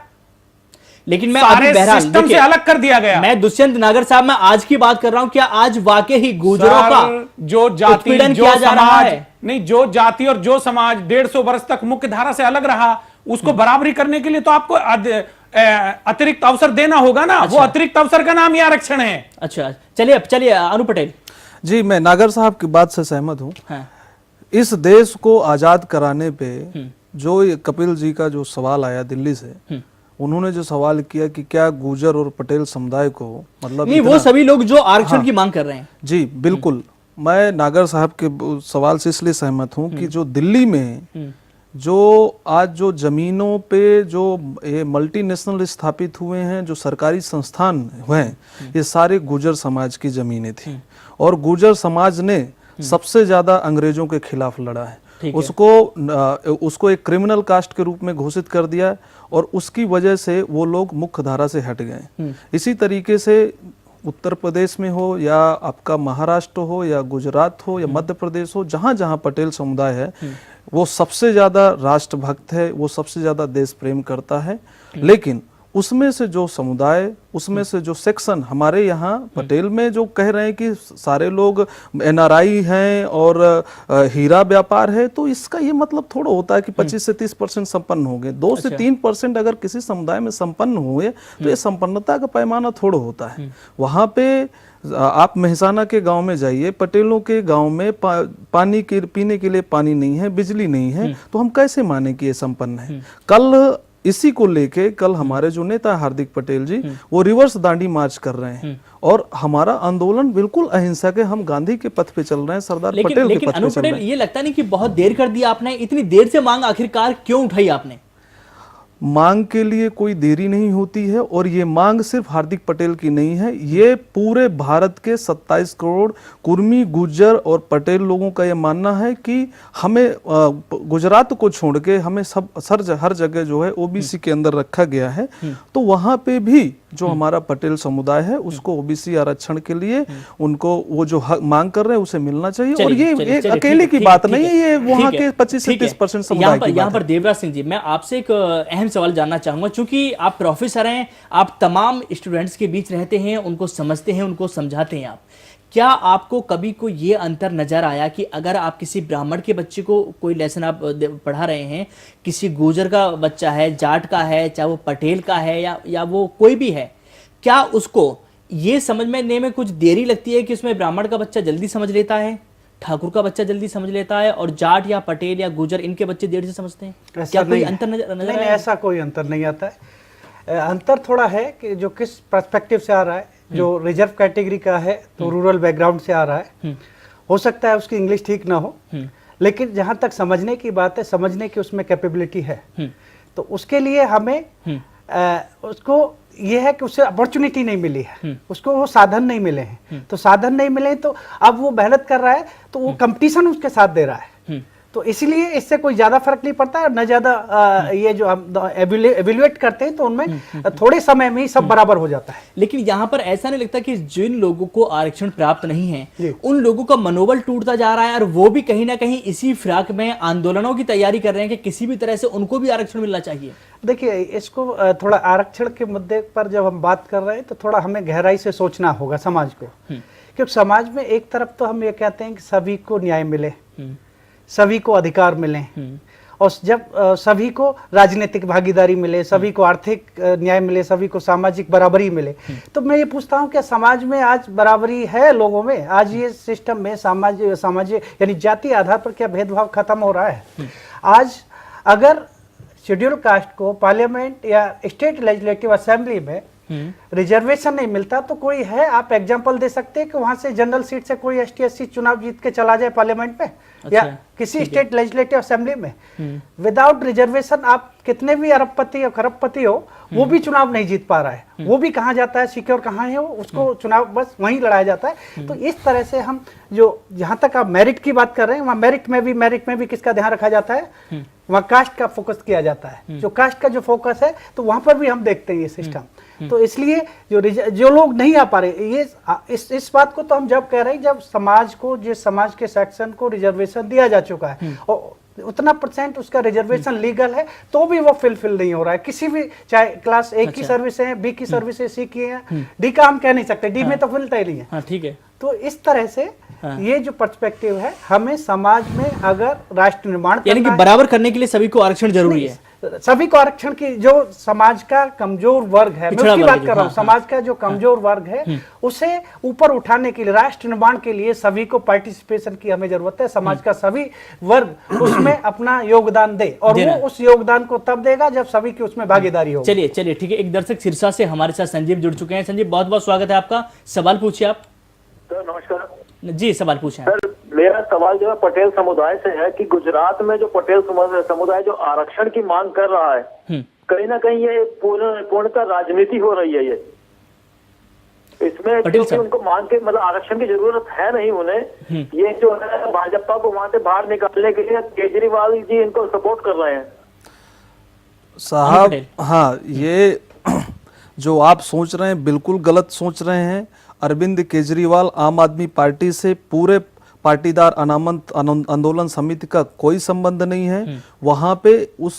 लेकिन मैं सारे अभी बहरहाल सिस्टम से अलग कर दिया गया। मैं दुष्यंत नागर साहब, मैं आज की बात कर रहा हूं, क्या आज वाकई ही गुर्जरों का जो जाति, उत्पीड़न जो किया जा रहा समाज है? नहीं, जो जाति और जो समाज 150 वर्ष तक मुख्य धारा से अलग रहा, उसको बराबरी करने के लिए तो आपको अतिरिक्त अवसर देना होगा ना। वो अतिरिक्त अवसर का नाम ही आरक्षण है। अच्छा, चलिए अनु पटेल जी, मैं नागर साहब की बात से सहमत हूँ। हाँ। इस देश को आजाद कराने पे जो ये कपिल जी का जो सवाल आया दिल्ली से, उन्होंने जो सवाल किया कि क्या गुर्जर और पटेल समुदाय को मतलब नहीं, वो सभी लोग जो आरक्षण की मांग कर रहे हैं। जी बिल्कुल, मैं नागर साहब के सवाल से इसलिए सहमत हूँ कि जो दिल्ली में जो आज जो जमीनों पे जो ये मल्टीनेशनल स्थापित हुए हैं, जो सरकारी संस्थान हुए हैं, ये सारे गुर्जर समाज की जमीनें थी और गुर्जर समाज ने सबसे ज्यादा अंग्रेजों के खिलाफ लड़ा है। उसको एक क्रिमिनल कास्ट के रूप में घोषित कर दिया और उसकी वजह से वो लोग मुख्य धारा से हट गए। इसी तरीके से उत्तर प्रदेश में हो या आपका महाराष्ट्र हो या गुजरात हो या मध्य प्रदेश हो, जहां जहां पटेल समुदाय है, वो सबसे ज्यादा राष्ट्रभक्त है, वो सबसे ज्यादा देश प्रेम करता है। लेकिन उसमें से जो समुदाय, उसमें से जो सेक्शन हमारे यहाँ पटेल में जो कह रहे हैं कि सारे लोग NRI हैं और हीरा व्यापार है, तो इसका ये मतलब थोड़ा होता है कि 25 से 30% संपन्न हो गए। 2 से 3% अगर किसी समुदाय में संपन्न हुए तो ये संपन्नता का पैमाना थोड़ा होता है। वहाँ पे आप मेहसाना के गांव में जाइए, पटेलों के गांव में पानी के पीने के लिए पानी नहीं है, बिजली नहीं है, तो हम कैसे माने कि ये संपन्न है? कल इसी को लेके कल हमारे जो नेता हार्दिक पटेल जी वो रिवर्स दांडी मार्च कर रहे हैं और हमारा आंदोलन बिल्कुल अहिंसा के, हम गांधी के पथ पे चल रहे हैं, सरदार पटेल के पथ पे चल रहे हैं। ये लगता नहीं कि बहुत देर कर दिया आपने? इतनी देर से मांग आखिरकार क्यों उठाई आपने? मांग के लिए कोई देरी नहीं होती है और ये मांग सिर्फ हार्दिक पटेल की नहीं है, ये पूरे भारत के 27 करोड़ कुर्मी, गुर्जर और पटेल लोगों का ये मानना है कि हमें गुजरात को छोड़ के हमें हर जगह जो है ओबीसी के अंदर रखा गया है। तो वहां पे भी जो हमारा पटेल समुदाय है उसको ओबीसी आरक्षण के लिए उनको वो जो मांग कर रहे हैं उसे मिलना चाहिए। और ये एक अकेले की बात नहीं है, ये वहां के 25 से 30% समुदाय की बात है। यहाँ पर देवराज सिंह जी, मैं आपसे एक अहम सवाल जानना चाहूंगा, क्योंकि आप प्रोफेसर हैं, आप तमाम स्टूडेंट्स के बीच रहते हैं, उनको समझते हैं, उनको समझाते हैं। आप क्या आपको कभी कोई ये अंतर नजर आया कि अगर आप किसी ब्राह्मण के बच्चे को कोई लेसन आप पढ़ा रहे हैं, किसी गुर्जर का बच्चा है, जाट का है, चाहे वो पटेल का है या वो कोई भी है, क्या उसको ये समझने में कुछ देरी लगती है कि उसमें ब्राह्मण का बच्चा जल्दी समझ लेता है, ठाकुर का बच्चा जल्दी समझ लेता है और जाट या पटेल या गुर्जर इनके बच्चे देर से समझते हैं? क्या कोई अंतर नजर आया? ऐसा कोई अंतर नहीं आता है। अंतर थोड़ा है कि जो किस पर्सपेक्टिव से आ रहा है, जो रिजर्व कैटेगरी का है तो रूरल बैकग्राउंड से आ रहा है, हो सकता है उसकी इंग्लिश ठीक ना हो, लेकिन जहां तक समझने की बात है, समझने की उसमें कैपेबिलिटी है, तो उसके लिए हमें उसको ये है कि उससे अपॉर्चुनिटी नहीं मिली है, उसको वो साधन नहीं मिले हैं, तो साधन नहीं मिले तो अब वो मेहनत कर रहा है तो वो कंपटीशन उसके साथ दे रहा है, तो इसलिए इससे कोई ज्यादा फर्क नहीं पड़ता, न ज्यादा ये जो हम एवेल्युएट करते हैं तो उनमें थोड़े समय में ही सब बराबर हो जाता है। लेकिन यहाँ पर ऐसा नहीं लगता कि जिन लोगों को आरक्षण प्राप्त नहीं है उन लोगों का मनोबल टूटता जा रहा है और वो भी कहीं ना कहीं इसी फिराक में आंदोलनों की तैयारी कर रहे हैं कि किसी भी तरह से उनको भी आरक्षण मिलना चाहिए? देखिए, इसको थोड़ा आरक्षण के मुद्दे पर जब हम बात कर रहे हैं तो थोड़ा हमें गहराई से सोचना होगा समाज को, क्योंकि समाज में एक तरफ तो हम ये कहते हैं कि सभी को न्याय मिले, सभी को अधिकार मिले, और जब सभी को राजनीतिक भागीदारी मिले, सभी को आर्थिक न्याय मिले, सभी को सामाजिक बराबरी मिले, तो मैं ये पूछता हूँ क्या समाज में आज बराबरी है लोगों में? आज ये सिस्टम में सामाजिक यानी जाति आधार पर क्या भेदभाव खत्म हो रहा है? आज अगर शेड्यूल कास्ट को पार्लियामेंट या स्टेट लेजिस्लेटिव असेंबली में रिजर्वेशन नहीं मिलता तो कोई है, आप एग्जांपल दे सकते हैं कि वहां से जनरल सीट से कोई एसटी एससी चुनाव जीत के चला जाए पार्लियामेंट में या किसी स्टेट लेजिस्लेटिव असेंबली में, विदाउट रिजर्वेशन आप कितने भी अरबपति और खरबपति हो वो भी चुनाव नहीं जीत पा रहा है, वो भी कहाँ जाता है, सिक्योर कहाँ है, उसको चुनाव बस वहीं लड़ाया जाता है। तो इस तरह से हम जो जहां तक आप मेरिट की बात कर रहे हैं, वहाँ मेरिट में भी किसका ध्यान रखा जाता है, वहाँ कास्ट का फोकस किया जाता है। जो कास्ट का जो फोकस है तो वहां पर भी हम देखते हैं ये सिस्टम। तो इसलिए जो लोग नहीं आ पा रहे, ये इस बात को तो हम जब कह रहे हैं जब समाज को, जिस समाज के सेक्शन को रिजर्वेशन दिया जा चुका है और उतना परसेंट उसका रिजर्वेशन लीगल है तो भी वो फिल नहीं हो रहा है। किसी भी, चाहे क्लास ए की सर्विस है, बी की सर्विस है, सी की है, डी का हम कह नहीं सकते, डी में तो फिलता ही नहीं है। ठीक है। तो इस तरह से ये जो पर्सपेक्टिव है, हमें समाज में अगर राष्ट्र निर्माण यानी कि बराबर करने के लिए सभी को आरक्षण जरूरी है, सभी को आरक्षण की, जो समाज का कमजोर वर्ग है, मैं उसकी बात कर रहा हूँ, समाज का जो कमजोर वर्ग है उसे ऊपर उठाने के लिए, राष्ट्र निर्माण के लिए सभी को पार्टिसिपेशन की हमें जरूरत है। समाज का सभी वर्ग उसमें अपना योगदान दे और वो उस योगदान को तब देगा जब सभी की उसमें भागीदारी हो। चलिए ठीक है, एक दर्शक सिरसा से हमारे साथ संजीव जुड़ चुके हैं। संजीव, बहुत बहुत स्वागत है आपका, सवाल पूछिए आप। सर नमस्कार जी, सवाल पूछें। सर मेरा सवाल जो है पटेल समुदाय से है कि गुजरात में जो पटेल समुदाय जो आरक्षण की मांग कर रहा है, कहीं ना कहीं ये पूर्णतः राजनीति हो रही है। ये इसमें क्योंकि उनको मांग के मतलब आरक्षण की जरूरत है नहीं उन्हें, ये जो है भाजपा को वहां से बाहर निकालने के लिए केजरीवाल जी इनको सपोर्ट कर रहे हैं। साहब हाँ, ये जो आप सोच रहे हैं बिल्कुल गलत सोच रहे हैं। अरविंद केजरीवाल आम आदमी पार्टी से पूरे पाटीदार अनामत आंदोलन समिति का कोई संबंध नहीं है। वहां पे उस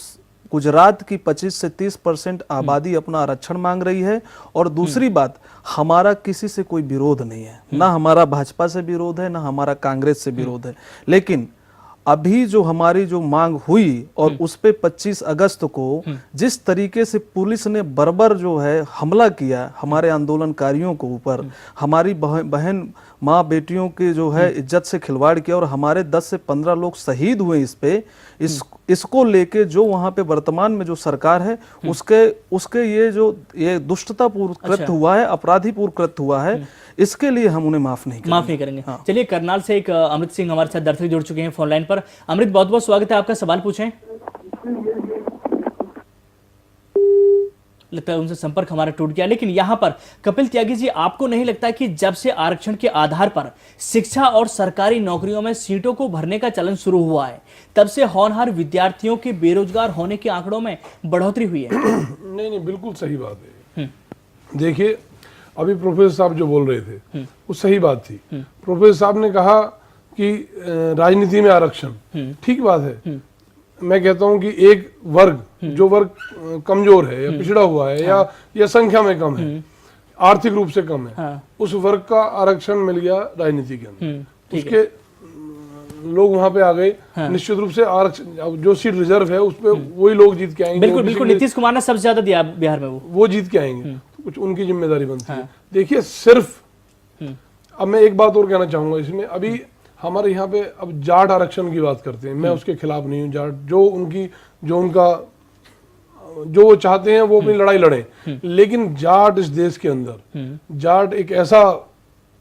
गुजरात की 25 से 30% आबादी अपना आरक्षण मांग रही है। और दूसरी बात, हमारा किसी से कोई विरोध नहीं है, ना हमारा भाजपा से विरोध है, ना हमारा कांग्रेस से विरोध है। लेकिन अभी जो हमारी जो मांग हुई और उस पे 25 अगस्त को जिस तरीके से पुलिस ने बर्बर जो है हमला किया हमारे आंदोलनकारियों को ऊपर, हमारी बहन माँ बेटियों के जो है इज्जत से खिलवाड़ किया और हमारे 10 से 15 लोग शहीद हुए इस पे, इसको लेके जो वहाँ पे वर्तमान में जो सरकार है उसके ये दुष्टतापूर्ण कृत्य हुआ है, अपराधीपूर्ण कृत्य हुआ है, इसके लिए हम उन्हें माफ नहीं करेंगे। हाँ। चलिए, करनाल से एक अमृत सिंह हमारे साथ दर्शक जुड़ चुके हैं फोन लाइन पर। अमृत, बहुत बहुत स्वागत है आपका, सवाल पूछें। लगता है उनसे संपर्क हमारा टूट गया। लेकिन यहाँ पर कपिल त्यागी जी, आपको नहीं लगता कि जब से आरक्षण के आधार पर शिक्षा और सरकारी नौकरियों में सीटों को भरने का चलन शुरू हुआ है, तब से होनहार विद्यार्थियों के बेरोजगार होने के आंकड़ों में बढ़ोतरी हुई है? नहीं, बिल्कुल सही बात है। देखिए, अभी प्रोफेसर साहब जो बोल रहे थे वो सही बात थी। प्रोफेसर साहब ने कहा कि राजनीति में आरक्षण, ठीक बात है। मैं कहता हूं कि एक वर्ग, जो वर्ग कमजोर है या पिछड़ा हुआ है या संख्या में कम है, आर्थिक रूप से कम है, उस वर्ग का आरक्षण मिल गया राजनीति के अंदर, उसके लोग वहां पे आ गए। निश्चित रूप से आरक्षण जो सीट रिजर्व है उस पे वही लोग जीत के आएंगे। बिल्कुल, नीतीश कुमार ने सबसे ज्यादा दिया बिहार में, वो जीत के आएंगे। तो कुछ उनकी जिम्मेदारी बनती है। देखिए, सिर्फ अब मैं एक बात और कहना चाहूंगा इसमें, अभी हमारे यहाँ पे अब जाट आरक्षण की बात करते हैं, मैं उसके खिलाफ नहीं हूँ। जाट जो वो चाहते हैं वो अपनी लड़ाई लड़े, लेकिन जाट इस देश के अंदर, जाट एक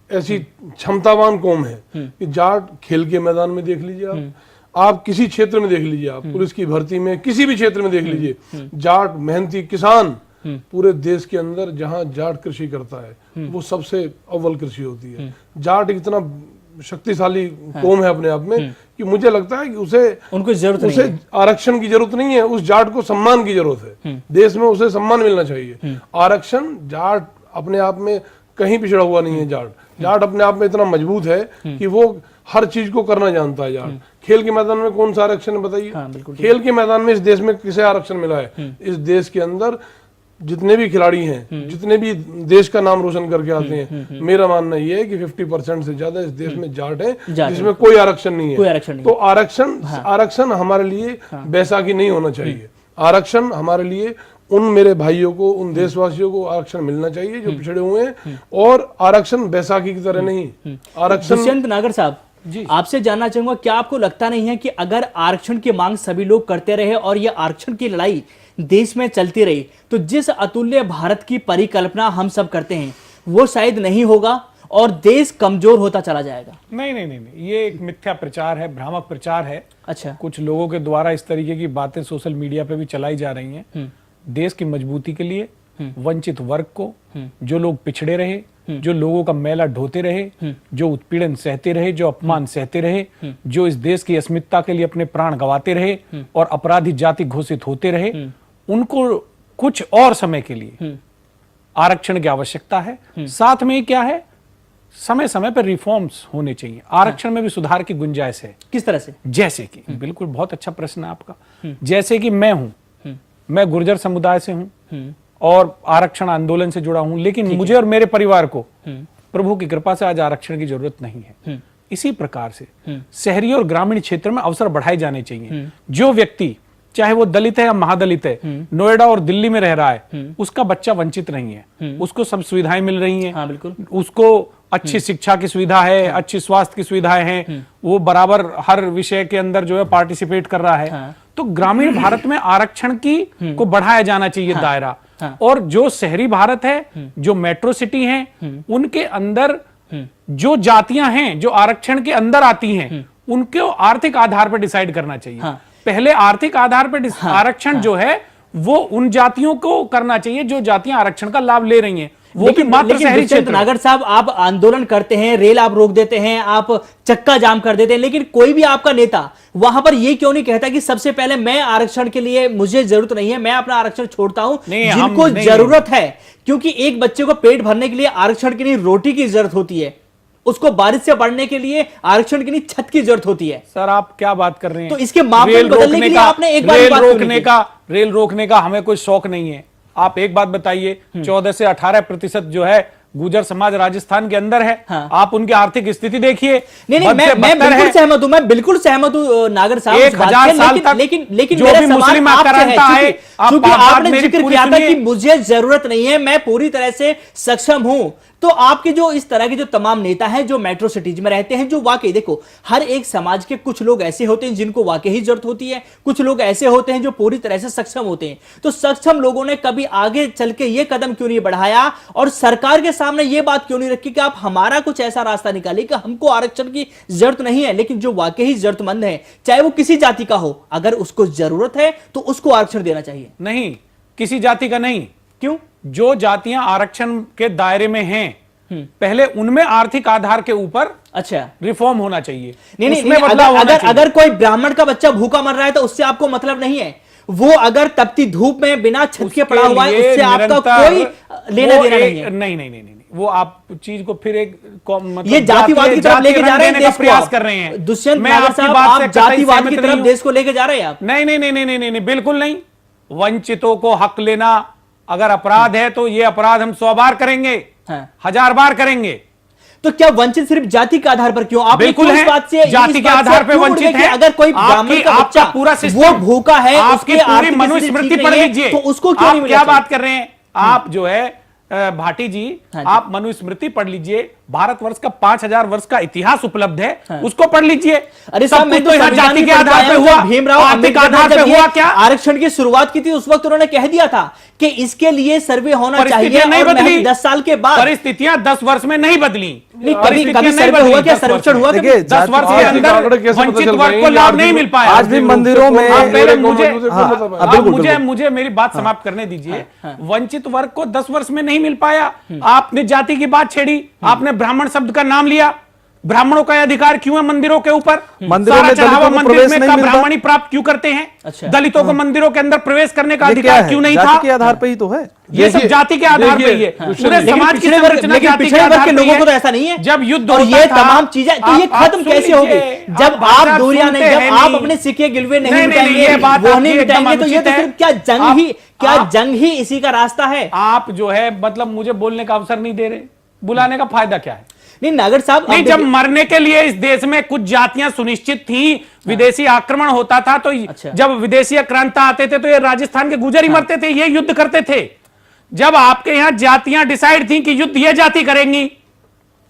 ऐसी क्षमतावान कौम है कि जाट खेल के मैदान में देख लीजिए, आप किसी क्षेत्र में देख लीजिए, आप पुलिस की भर्ती में किसी भी क्षेत्र में देख लीजिए, जाट मेहनती किसान पूरे देश के अंदर जहां जाट कृषि करता है वो सबसे अव्वल कृषि होती है। जाट इतना शक्तिशाली कौम है अपने आप में कि मुझे लगता है कि उसे आरक्षण की जरूरत नहीं है, उस जाट को सम्मान की जरूरत है। देश में उसे सम्मान मिलना चाहिए। आरक्षण, जाट अपने आप में कहीं पिछड़ा हुआ नहीं है। जाट अपने आप में इतना मजबूत है कि वो हर चीज को करना जानता है। जाट खेल के मैदान में कौन सा आरक्षण है बताइए? खेल के मैदान में इस देश में किसे आरक्षण मिला है? इस देश के अंदर जितने भी खिलाड़ी हैं, जितने भी देश का नाम रोशन करके आते हैं, मेरा मानना यह है कि 50% से ज्यादा इस देश में जाट है जिसमें कोई आरक्षण नहीं है। तो आरक्षण हमारे लिए बैसाखी नहीं होना चाहिए। आरक्षण हमारे लिए उन मेरे भाइयों को, उन देशवासियों को आरक्षण मिलना चाहिए जो पिछड़े हुए हैं, और आरक्षण बैसाखी की तरह नहीं। आरक्षण, दुष्यंत नागर साहब, आपसे जानना चाहूंगा, क्या आपको लगता नहीं है कि अगर आरक्षण की मांग सभी लोग करते रहे और यह आरक्षण की लड़ाई देश में चलती रही तो जिस अतुल्य भारत की परिकल्पना हम सब करते हैं वो शायद नहीं होगा और देश कमजोर होता चला जाएगा? नहीं नहीं नहीं नहीं, ये एक मिथ्या प्रचार है, भ्रामक प्रचार है। अच्छा, कुछ लोगों के द्वारा इस तरीके की बातें सोशल मीडिया पे भी चलाई जा रही हैं। देश की मजबूती के लिए वंचित वर्ग को, जो लोग पिछड़े रहे, जो लोगों का मैला ढोते रहे, जो उत्पीड़न सहते रहे, जो अपमान सहते रहे, जो इस देश की अस्मिता के लिए अपने प्राण गंवाते रहे और अपराधी जाति घोषित होते रहे, उनको कुछ और समय के लिए आरक्षण की आवश्यकता है। साथ में क्या है, समय समय पर रिफॉर्म्स होने चाहिए। आरक्षण में भी सुधार की गुंजाइश है। किस तरह से? जैसे कि, बिल्कुल बहुत अच्छा प्रश्न है आपका। जैसे कि मैं हूं, मैं गुर्जर समुदाय से हूं और आरक्षण आंदोलन से जुड़ा हूं, लेकिन मुझे और मेरे परिवार को प्रभु की कृपा से आज आरक्षण की जरूरत नहीं है। इसी प्रकार से शहरी और ग्रामीण क्षेत्र में अवसर बढ़ाए जाने चाहिए। जो व्यक्ति, चाहे वो दलित है या महादलित है, नोएडा और दिल्ली में रह रहा है, उसका बच्चा वंचित नहीं है, उसको सब सुविधाएं मिल रही हैं। हाँ, बिल्कुल। उसको अच्छी शिक्षा की सुविधा है, अच्छी स्वास्थ्य की सुविधाएं हैं, वो बराबर हर विषय के अंदर जो है पार्टिसिपेट कर रहा है। तो ग्रामीण भारत में आरक्षण की को बढ़ाया जाना चाहिए दायरा। और जो शहरी भारत है, जो मेट्रो सिटी हैं, उनके अंदर जो जातियां हैं जो आरक्षण के अंदर आती हैं, उनको आर्थिक आधार पर डिसाइड करना चाहिए। पहले आर्थिक आधार पर आरक्षण जो है वो उन जातियों को करना चाहिए जो जातियां आरक्षण का लाभ ले रही हैं, वो भी मात्र शहरी क्षेत्र। नागर साहब, आप आंदोलन करते हैं, रेल आप रोक देते हैं, आप चक्का जाम कर देते हैं, लेकिन कोई भी आपका नेता वहां पर ये क्यों नहीं कहता कि सबसे पहले मैं आरक्षण के लिए, मुझे जरूरत नहीं है, मैं अपना आरक्षण छोड़ता हूं, जिनको जरूरत है, क्योंकि एक बच्चे को पेट भरने के लिए आरक्षण के लिए रोटी की जरूरत होती है, उसको बारिश से पढ़ने के लिए आरक्षण के लिए छत की जरूरत होती है। सर आप क्या बात कर रहे हैं? तो इसके मापदंड बदलने के लिए आपने एक बार रेल रोकने का हमें कोई शौक नहीं है। आप एक बात बताइए, 14 से 18% जो है गुर्जर समाज राजस्थान के अंदर है। आप उनकी आर्थिक स्थिति देखिए। नहीं, मैं बिल्कुल सहमत हूं, मैं बिल्कुल सहमत हूं नागर साहब, 1000 साल तक लेकिन जो भी मुस्लिम आक्रांता है, क्योंकि आपने जिक्र किया था कि मुझे जरूरत नहीं है, मैं पूरी तरह से सक्षम हूं। तो आपके जो इस तरह के जो तमाम नेता हैं जो मेट्रो सिटीज में रहते हैं, जो वाकई देखो हर एक समाज के कुछ लोग ऐसे होते हैं जिनको वाकई ही जरूरत होती है, कुछ लोग ऐसे होते हैं जो पूरी तरह से सक्षम होते हैं। तो सक्षम लोगों ने कभी आगे चल के ये कदम क्यों नहीं बढ़ाया और सरकार के सामने ये बात क्यों नहीं रखी कि आप हमारा कुछ ऐसा रास्ता निकालिए कि हमको आरक्षण की जरूरत नहीं है, लेकिन जो वाकई ही जरूरतमंद है, चाहे वो किसी जाति का हो, अगर उसको जरूरत है तो उसको आरक्षण देना चाहिए। नहीं, किसी जाति का नहीं। क्यों? जो जातियां आरक्षण के दायरे में हैं, पहले उनमें आर्थिक आधार के ऊपर अच्छा रिफॉर्म होना चाहिए। नहीं, अगर कोई ब्राह्मण का बच्चा भूखा मर रहा है तो उससे आपको मतलब नहीं है। वो अगर तपती धूप में बिना छत के पड़ा हुआ है, उससे आपका कोई लेना देना नहीं है। नहीं, वो आप चीज को फिर एक मतलब ये जातिवाद की तरफ लेके जा रहे हैं, देश प्रयास कर रहे हैं। दुष्यंत नागर साहब, आप जातिवाद की तरफ देश को लेके जा रहे हैं आप। नहीं, बिल्कुल नहीं। वंचितों को हक लेना अगर अपराध है तो ये अपराध हम 100 बार करेंगे, 1000 बार करेंगे। तो क्या वंचित सिर्फ जाति के आधार पर क्यों? आप बिल्कुल है, बात से जाति के आधार पर वंचित है। अगर कोई ब्राह्मण का बच्चा पूरा वो भूखा है, आपकी पूरी मनुस्मृति पढ़ लीजिए, तो उसको क्यों नहीं? क्या बात कर रहे हैं आप? जो है भाटी जी, आप मनुस्मृति पढ़ लीजिए, भारतवर्ष का 5000 वर्ष का इतिहास उपलब्ध है, उसको पढ़ लीजिए। अरे साहब, मैं तो जाति के आधार पे हुआ, भीमराव अम्बेडकर आधार पे हुआ क्या? आरक्षण की शुरुआत की थी, उस वक्त उन्होंने कह दिया था कि इसके लिए सर्वे होना चाहिए। नहीं बदली 10 साल के बाद परिस्थितियां 10 वर्ष में नहीं बदली। कभी सर्वे हुआ क्या? सर्वेक्षण हुआ? 10 वर्ष के अंदर वंचित वर्ग को लाभ नहीं मिल पाया। आज भी मंदिरों में मुझे मेरी बात समाप्त करने दीजिए। वंचित वर्ग को 10 वर्ष में नहीं मिल पाया। आपने जाति की बात छेड़ी, आपने ब्राह्मण शब्द का नाम लिया। ब्राह्मणों का अधिकार क्यों है मंदिरों के ऊपर? मंदिरों में चढ़ावा मंदिर में का नहीं ब्राह्मणी प्राप्त क्यों करते हैं? अच्छा। दलितों को मंदिरों के अंदर प्रवेश करने का अधिकार क्यों नहीं था? जाति के आधार पर ही तो है। ये सब जाति के आधार पर ही है। पूरे समाज की संरचना जाति के आधार पर लोगों को तो ऐसा नहीं है। जब युद्ध और ये तमाम चीजें तो ये खत्म कैसे होगी? जब आप दूरियां नहीं, जब आप अपने सिक्के गिलवे नहीं मिटाएंगे, वो नहीं मिटाएंगे, तो ये तो फिर क्या जंग ही इसी का रास्ता है? आप जो है मतलब मुझे बोलने का अवसर नहीं दे रहे, बुलाने का फायदा क्या है? नहीं नागर साहब, नहीं, जब मरने के लिए इस देश में कुछ जातियां सुनिश्चित थी, विदेशी आक्रमण होता था तो जब विदेशी आक्रांता आते थे तो ये राजस्थान के गुर्जर ही मरते थे, ये युद्ध करते थे। जब आपके यहां जातियां डिसाइड थी कि युद्ध ये जाति करेंगी,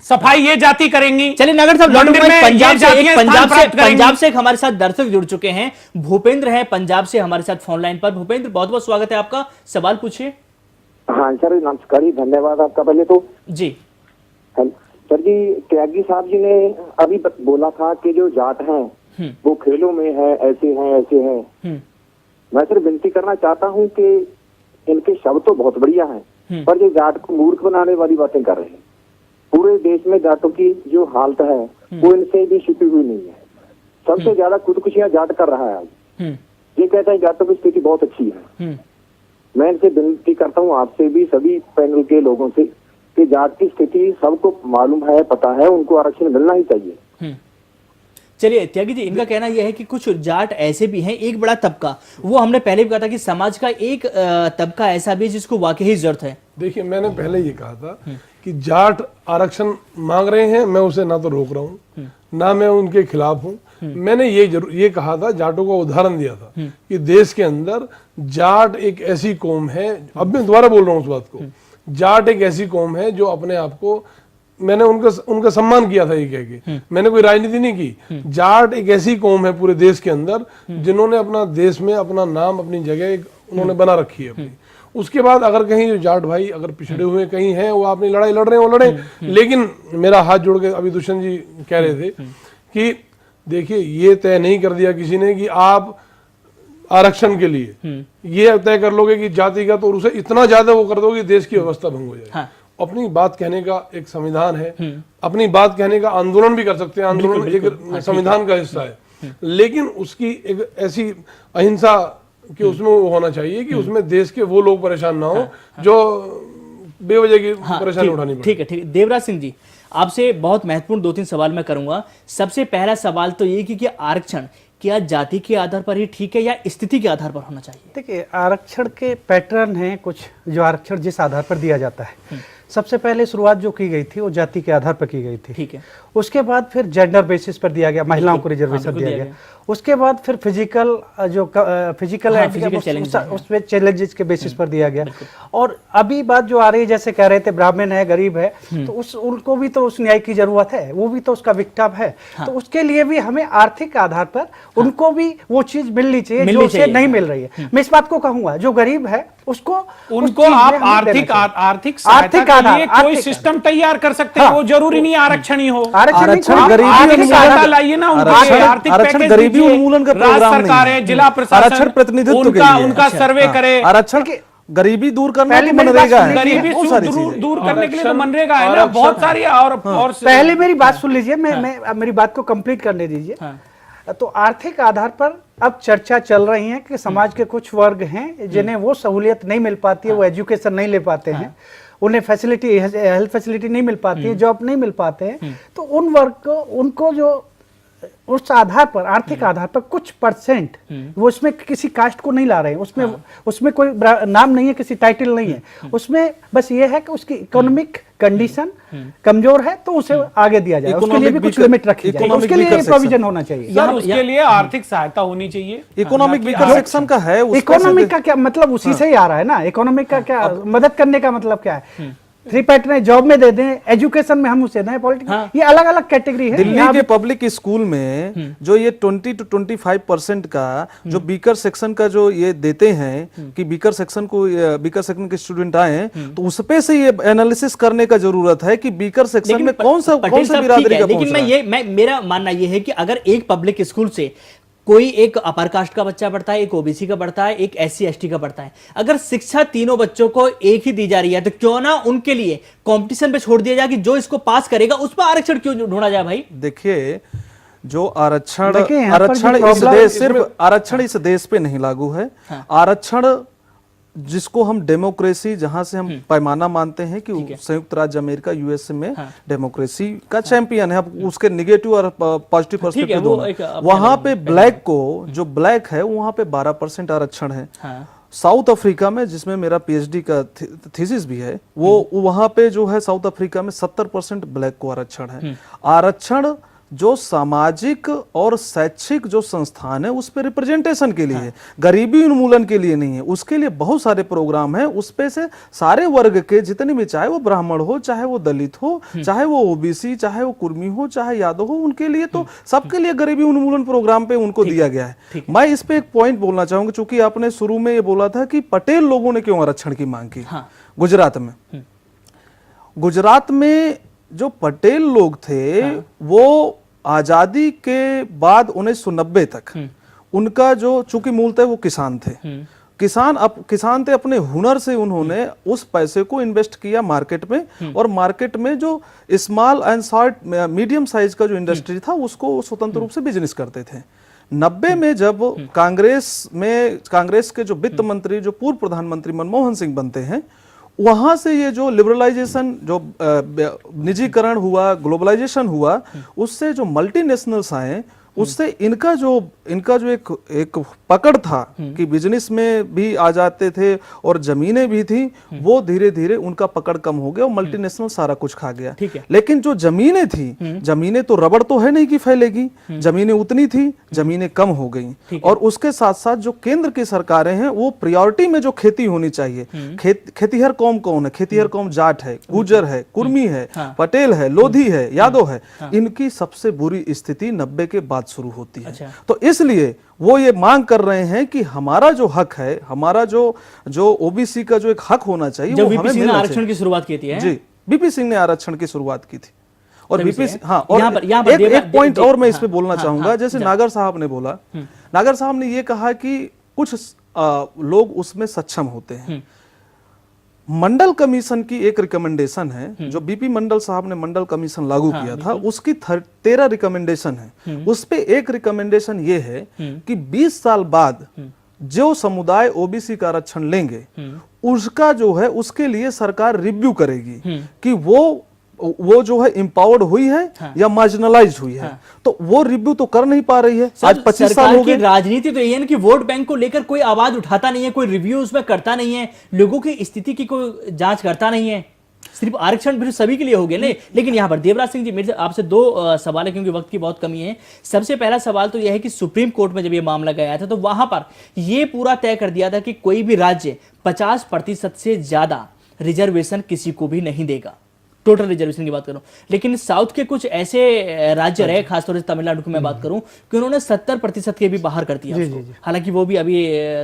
सफाई ये जाति करेंगी। चलिए नागर साहब, मंदिर में पंजाब ये से जातियां स्थान प्राप्त करेंगी। पंजाब से एक हमारे साथ दर्शक जुड़ चुके हैं। भूपेंद्र हैं पंजाब से हमारे साथ फोन लाइन पर। भूपेंद्र, बहुत बहुत स्वागत है आपका, सवाल पूछिए। हाँ सर, नमस्कार, धन्यवाद आपका पहले तो जी। सर जी, त्यागी साहब जी ने अभी बोला था कि जो जाट हैं वो खेलों में है, ऐसे हैं ऐसे हैं। मैं सर विनती करना चाहता हूँ कि इनके शब्द तो बहुत बढ़िया हैं, पर ये जाट को मूर्ख बनाने वाली बातें कर रहे हैं। पूरे देश में जाटों की जो हालत है वो इनसे भी छिपी हुई नहीं है। सबसे ज्यादा खुदकुशियां जाट कर रहा है आज। ये कहता है जाटों की स्थिति बहुत अच्छी है। मैं इनसे विनती करता हूँ, आपसे भी, सभी पैनल के लोगों से, कि जाट की स्थिति सबको मालूम है, पता है, उनको आरक्षण मिलना ही चाहिए। चलिए त्यागी जी, इनका कहना यह है कि कुछ जाट ऐसे भी हैं, एक बड़ा तबका, वो हमने पहले भी कहा था कि समाज का एक तबका ऐसा भी है जिसको वाकई ही जरूरत है। देखिए, मैंने पहले ये कहा था कि जाट आरक्षण मांग रहे हैं, मैं उसे ना तो रोक रहा हूँ ना मैं उनके खिलाफ हूँ। मैंने ये कहा था, जाटों का उदाहरण दिया था कि देश के अंदर जाट एक ऐसी कौम है, अब मैं दोबारा बोल रहा हूँ उस बात को, जाट एक ऐसी कौम है जो अपने आप को, मैंने उनका सम्मान किया था ये कह के, मैंने कोई राजनीति नहीं की। जाट एक ऐसी कौम है पूरे देश के अंदर जिन्होंने अपना देश में अपना नाम, अपनी जगह उन्होंने बना रखी है अपनी। उसके बाद अगर कहीं जो जाट भाई अगर पिछड़े हुए कहीं हैं, वो अपनी लड़ाई लड़ रहे हैं, वो लड़े। लेकिन मेरा हाथ जोड़ के अभी दुष्यंत जी कह रहे थे कि देखिए, ये तय नहीं कर दिया किसी ने कि आप आरक्षण के लिए ये तय कर लोगे कि जातिगत और उसे इतना ज्यादा वो कर दोगे कि देश की व्यवस्था भंग हो जाए। अपनी बात कहने का एक संविधान है, अपनी बात कहने का आंदोलन भी कर सकते हैं, आंदोलन एक संविधान का हिस्सा है, लेकिन उसकी एक ऐसी अहिंसा कि उसमें वो होना चाहिए कि उसमें देश के वो लोग परेशान ना हो जो बेवजह की परेशानी उठानी पड़े। ठीक है। देवराज सिंह जी, आपसे बहुत महत्वपूर्ण 2-3 सवाल मैं करूंगा। सबसे पहला सवाल तो ये कि आरक्षण क्या जाति के आधार पर ही ठीक है या स्थिति के आधार पर होना चाहिए? देखिए, आरक्षण के पैटर्न हैं कुछ, जो आरक्षण जिस आधार पर दिया जाता है। सबसे पहले शुरुआत जो की गई थी वो जाति के आधार पर की गई थी। ठीक है। उसके बाद फिर जेंडर बेसिस पर दिया गया, महिलाओं को रिजर्वेशन दिया गया। उसके बाद फिर फिजिकल उसमें चैलेंजेस के बेसिस पर दिया गया। और अभी बात जो आ रही है, जैसे कह रहे थे ब्राह्मण है, गरीब है, तो उनको भी तो उस न्याय की जरूरत है, वो भी तो उसका विक्टिम है। तो उसके लिए भी हमें आर्थिक आधार पर उनको भी वो चीज मिलनी चाहिए जो उसे नहीं मिल रही है। मैं इस बात को कहूंगा, जो गरीब है उसको आप आर्थिक लिए कोई सिस्टम तैयार कर सकते हैं। वो जरूरी नहीं आरक्षण ही हो। आरक्षण गरीबी लाइए ना, आरक्षण गरीबी उन्मूलन का प्रोग्राम नहीं है। जिला प्रशासन आरक्षण प्रतिनिधित्व के लिए उनका सर्वे करे। आरक्षण गरीबी दूर करना तो मनरेगा है, गरीबी दूर करने के लिए तो मनरेगा है ना, बहुत सारी। और पहले मेरी बात सुन लीजिए, मैं मेरी बात को कंप्लीट करने दीजिए। तो आर्थिक आधार पर अब चर्चा चल रही है कि समाज के कुछ वर्ग हैं जिन्हें वो सहूलियत नहीं मिल पाती है, वो एजुकेशन नहीं ले पाते हैं, उन्हें फैसिलिटी, हेल्थ फैसिलिटी नहीं मिल पाती है, जॉब नहीं मिल पाते हैं। तो उन वर्ग को, उनको जो उस आधार पर, आर्थिक आधार पर कुछ परसेंट, वो उसमें किसी कास्ट को नहीं ला रहे हैं, उसमें कोई नाम नहीं है, किसी टाइटल नहीं है, उसमें बस ये है कि उसकी इकोनॉमिक कंडीशन कमजोर है तो उसे आगे दिया जाए, उसके लिए भी कुछ लिमिट रखी जाए, उसके लिए प्रोविजन होना चाहिए। सर, उसके लिए आर्थिक सहायता होनी चाहिए। इकोनॉमिक वीकर सेक्शन का है, इकोनॉमिक का क्या मतलब, उसी से ही आ रहा है ना। इकोनॉमिक का क्या मदद करने का मतलब क्या है? 3 पैटर्न जॉब में दे दें, एजुकेशन में हम उसे दें, पॉलिटिक्स, ये अलग अलग कैटेगरी है। दिल्ली के पब्लिक स्कूल में जो ये 20 to 25% का जो बीकर सेक्शन का जो ये देते हैं कि बीकर सेक्शन के स्टूडेंट आए, तो उस पे से ये एनालिसिस करने का जरूरत है कि बीकर सेक्शन में कौन सा बिरादरी का। लेकिन मेरा मानना ये है कि अगर एक पब्लिक स्कूल से कोई एक अपर कास्ट का बच्चा पढ़ता है, एक ओबीसी का पढ़ता है, एक SC ST का पढ़ता है, अगर शिक्षा तीनों बच्चों को एक ही दी जा रही है, तो क्यों ना उनके लिए कंपटीशन पे छोड़ दिया जाए कि जो इसको पास करेगा उस पर आरक्षण क्यों ढूंढा जाए? भाई देखिए, जो आरक्षण इस देश पे नहीं लागू है। आरक्षण जिसको हम डेमोक्रेसी, जहां से हम पैमाना मानते हैं कि संयुक्त राज्य अमेरिका USA में डेमोक्रेसी का चैंपियन है, अब उसके निगेटिव और पॉजिटिव पर्सपेक्टिव दोनों। वहां पे ब्लैक को, जो ब्लैक है वहां पे 12% आरक्षण है। साउथ अफ्रीका में, जिसमें मेरा PhD का थीसिस भी है, वो वहां पे जो है साउथ अफ्रीका में 70% ब्लैक को आरक्षण है। आरक्षण जो सामाजिक और शैक्षिक जो संस्थान है उस पे रिप्रेजेंटेशन के लिए है, गरीबी उन्मूलन के लिए नहीं है। उसके लिए बहुत सारे प्रोग्राम हैं, उस पे से सारे वर्ग के जितने भी, चाहे वो ब्राह्मण हो, चाहे वो दलित हो, चाहे वो ओबीसी, चाहे वो कुर्मी हो, चाहे यादव हो, उनके लिए तो सबके लिए गरीबी उन्मूलन प्रोग्राम पे उनको दिया गया है। मैं इस पे एक पॉइंट बोलना चाहूंगा, चूंकि आपने शुरू में ये बोला था कि पटेल लोगों ने क्यों आरक्षण की मांग की। गुजरात में जो पटेल लोग थे वो आजादी के बाद 1990 तक उनका जो, चूंकि मूलतः वो किसान थे, किसान थे, अपने हुनर से उन्होंने उस पैसे को इन्वेस्ट किया मार्केट में, और मार्केट में जो small and short medium size का जो इंडस्ट्री था उसको स्वतंत्र रूप से बिजनेस करते थे। 90 में जब कांग्रेस के जो वित्त मंत्री, जो पूर्व प्रधानमंत्री मनमोहन सिंह बनते हैं, वहां से ये जो लिबरलाइजेशन, जो निजीकरण हुआ, ग्लोबलाइजेशन हुआ, उससे जो मल्टीनेशनल्स आए, उससे इनका जो एक पकड़ था कि बिजनेस में भी आ जाते थे और जमीनें भी थी, वो धीरे धीरे उनका पकड़ कम हो गया और मल्टीनेशनल सारा कुछ खा गया। लेकिन जो जमीनें थी, जमीनें तो रबड़ तो है नहीं कि फैलेगी, जमीनें उतनी थी, जमीनें कम हो गई। और उसके साथ साथ जो केंद्र की सरकारें हैं वो प्रायोरिटी में जो खेती होनी चाहिए, खेतीहर कौम कौन है? खेतीहर कौम जाट है, गुर्जर है, कुर्मी है, पटेल है, लोधी है, यादव है, इनकी सबसे बुरी स्थिति 90 के बाद शुरू होती है। तो इसलिए वो ये मांग कर रहे हैं कि हमारा जो हक है, हमारा जो ओबीसी का जो एक हक होना चाहिए, जो वीपी सिंह ने आरक्षण की शुरुआत की थी। जी, वीपी सिंह ने आरक्षण की शुरुआत की थी। और वीपी, हाँ, और एक पॉइंट और मैं इस पे बोलना चाहूंगा, जैसे नागर साहब ने बोला, नागर साहब ने ये कहा कि कुछ लोग उसमें सक्षम होते हैं। मंडल कमीशन की एक रिकमेंडेशन है, जो बीपी मंडल साहब ने मंडल कमीशन लागू किया था, उसकी 13 रिकमेंडेशन है। उस पे एक रिकमेंडेशन ये है कि 20 साल बाद जो समुदाय ओबीसी का आरक्षण लेंगे, उसका जो है, उसके लिए सरकार रिव्यू करेगी कि वो जो है एम्पावर्ड हुई है या मार्जिनलाइज हुई है। तो वो रिव्यू तो कर नहीं पा रही है। आज 25 साल हो गए। राजनीति तो ये है कि वोट बैंक को लेकर कोई आवाज उठाता नहीं है, कोई रिव्यू उसमें करता नहीं है, लोगों की स्थिति की कोई जांच करता नहीं है। सिर्फ आरक्षण फिर सभी के लिए हो गया नहीं। लेकिन यहाँ पर देवराज सिंह जी, मेरे आपसे 2 सवाल है, क्योंकि वक्त की बहुत कमी है। सबसे पहला सवाल तो यह है कि सुप्रीम कोर्ट में जब ये मामला गया था, तो वहां पर यह पूरा तय कर दिया था कि कोई भी राज्य 50% से ज्यादा रिजर्वेशन किसी को भी नहीं देगा। टोटल रिजर्वेशन की बात करूं, लेकिन साउथ के कुछ ऐसे राज्य रहे, खासतौर से तमिलनाडु की मैं बात करूं, कि उन्होंने 70% के भी बाहर कर दिया उसको। हालांकि वो भी अभी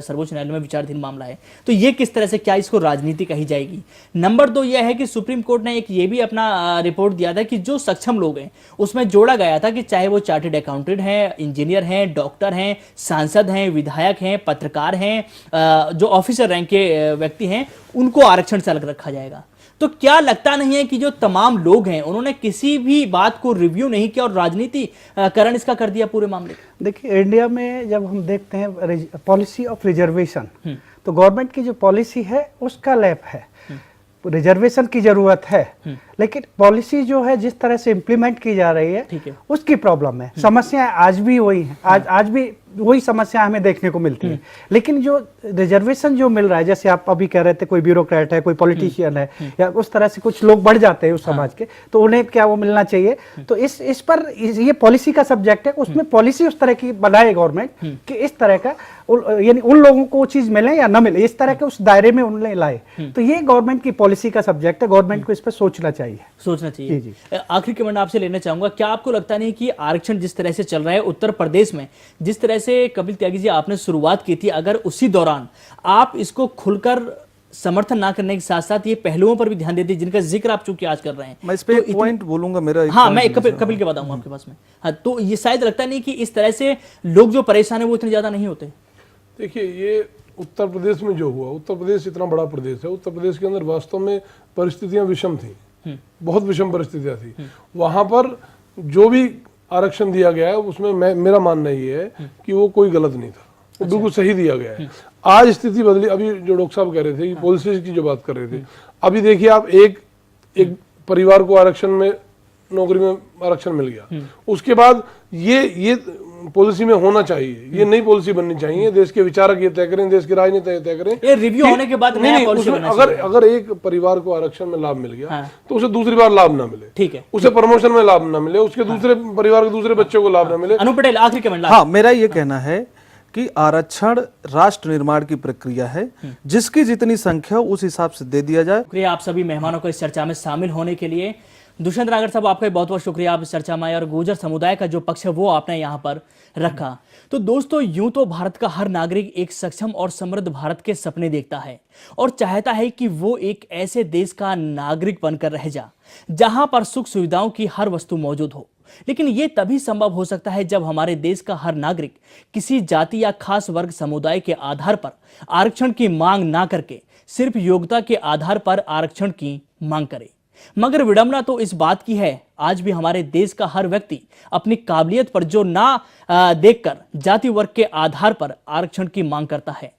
सर्वोच्च न्यायालय में विचाराधीन मामला है। तो ये किस तरह से, क्या इसको राजनीति कही जाएगी? नंबर 2 यह है कि सुप्रीम कोर्ट ने एक ये भी अपना रिपोर्ट दिया था कि जो सक्षम लोग हैं उसमें जोड़ा गया था कि चाहे वो चार्टर्ड अकाउंटेंट हैं, इंजीनियर हैं, डॉक्टर हैं, सांसद हैं, विधायक हैं, पत्रकार हैं, जो ऑफिसर रैंक के व्यक्ति हैं, उनको आरक्षण से अलग रखा जाएगा। तो क्या लगता नहीं है कि जो तमाम लोग हैं उन्होंने किसी भी बात को रिव्यू नहीं किया और राजनीतिकरण इसका कर दिया पूरे मामले? देखिए, इंडिया में जब हम देखते हैं पॉलिसी ऑफ रिजर्वेशन, तो गवर्नमेंट की जो पॉलिसी है उसका लैप है। रिजर्वेशन की जरूरत है, लेकिन पॉलिसी जो है जिस तरह से इम्प्लीमेंट की जा रही है उसकी प्रॉब्लम है। समस्याएं आज भी वही हैं, आज भी वही समस्या हमें देखने को मिलती है। लेकिन जो रिजर्वेशन जो मिल रहा है, जैसे आप अभी कह रहे थे, कोई ब्यूरोक्रेट है, कोई पॉलिटिशियन है, या उस तरह से कुछ लोग बढ़ जाते हैं उस समाज के, तो उन्हें क्या वो मिलना चाहिए? तो इस पर ये पॉलिसी का सब्जेक्ट है, उसमें पॉलिसी उस तरह की बनाए गवर्नमेंट कि इस तरह का, यानी उन लोगों को वो चीज मिले या न मिले, इस तरह के उस दायरे में उन्हें लाए। तो ये गवर्नमेंट की पॉलिसी का सब्जेक्ट है, गवर्नमेंट को इस पर सोचना चाहिए। जी। आखिरी कमेंट आपसे लेना चाहूंगा, क्या आपको लगता नहीं कि आरक्षण जिस तरह से चल रहा है उत्तर प्रदेश में, जिस तरह से कपिल त्यागी जी आपने शुरुआत की थी, अगर उसी दौरान आप इसको खुलकर समर्थन ना करने के साथ साथ ये पहलुओं पर भी ध्यान देते जिनका जिक्र आप चूंकि आज कर रहे हैं? मैं इस पे एक पॉइंट बोलूंगा मेरा। हाँ, मैं कपिल के बताऊंगा आपके पास में। हाँ, तो ये शायद लगता नहीं कि इस तरह से लोग जो परेशान है वो इतने ज्यादा नहीं होते? देखिए, ये उत्तर प्रदेश में जो हुआ, उत्तर प्रदेश इतना बड़ा प्रदेश है, उत्तर प्रदेश के अंदर वास्तव में परिस्थितियां विषम थी, बहुत विषम परिस्थितियां थी। वहां पर जो भी आरक्षण दिया गया है उसमें मेरा मानना ये है कि वो कोई गलत नहीं था, वो बिल्कुल सही दिया गया है। आज स्थिति बदली। अभी जो डॉक्टर साहब कह रहे थे कि पॉलिसी की जो बात कर रहे थे, अभी देखिए आप, एक परिवार को आरक्षण में, नौकरी में आरक्षण मिल गया, उसके बाद ये पॉलिसी में होना चाहिए, ये नई पॉलिसी बननी चाहिए। देश के विचारक ये तय करें, देश के राजनीति तय करें। ये रिव्यू होने के बाद नया पॉलिसी बनना चाहिए। अगर एक परिवार को आरक्षण में लाभ मिल गया तो उसे दूसरी बार लाभ ना मिले, ठीक है, उसे प्रमोशन में लाभ ना मिले, उसके दूसरे परिवार के दूसरे बच्चों को लाभ ना मिले। अनु पटेल, आखिरी कमेंट। हाँ, मेरा ये कहना है कि आरक्षण राष्ट्र निर्माण की प्रक्रिया है, जिसकी जितनी संख्या उस हिसाब से दे दिया जाए। शुक्रिया आप सभी मेहमानों को इस चर्चा में शामिल होने के लिए। दुष्यंत नागर साहब, आपका बहुत बहुत शुक्रिया, आप इस चर्चा में आए और गुर्जर समुदाय का जो पक्ष है वो आपने यहाँ पर रखा। तो दोस्तों, यूं तो भारत का हर नागरिक एक सक्षम और समृद्ध भारत के सपने देखता है और चाहता है कि वो एक ऐसे देश का नागरिक बनकर रह जा जहां पर सुख सुविधाओं की हर वस्तु मौजूद हो। लेकिन ये तभी संभव हो सकता है जब हमारे देश का हर नागरिक किसी जाति या खास वर्ग समुदाय के आधार पर आरक्षण की मांग ना करके सिर्फ योग्यता के आधार पर आरक्षण की मांग करे। मगर विडंबना तो इस बात की है, आज भी हमारे देश का हर व्यक्ति अपनी काबिलियत पर जो ना देखकर जाति वर्ग के आधार पर आरक्षण की मांग करता है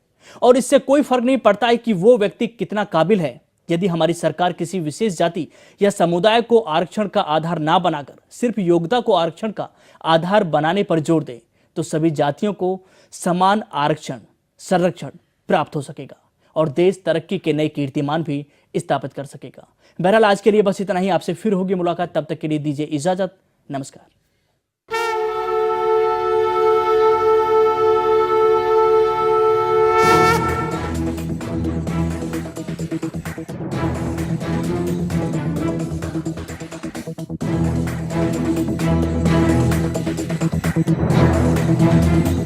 और इससे कोई फर्क नहीं पड़ता है कि वो व्यक्ति कितना काबिल है। यदि हमारी सरकार किसी विशेष जाति या समुदाय को आरक्षण का आधार ना बनाकर सिर्फ योग्यता को आरक्षण का आधार बनाने पर जोर दे तो सभी जातियों को समान आरक्षण संरक्षण प्राप्त हो सकेगा और देश तरक्की के नए कीर्तिमान भी स्थापित कर सकेगा। बहरहाल आज के लिए बस इतना ही, आपसे फिर होगी मुलाकात, तब तक के लिए दीजिए इजाजत, नमस्कार। Thank you.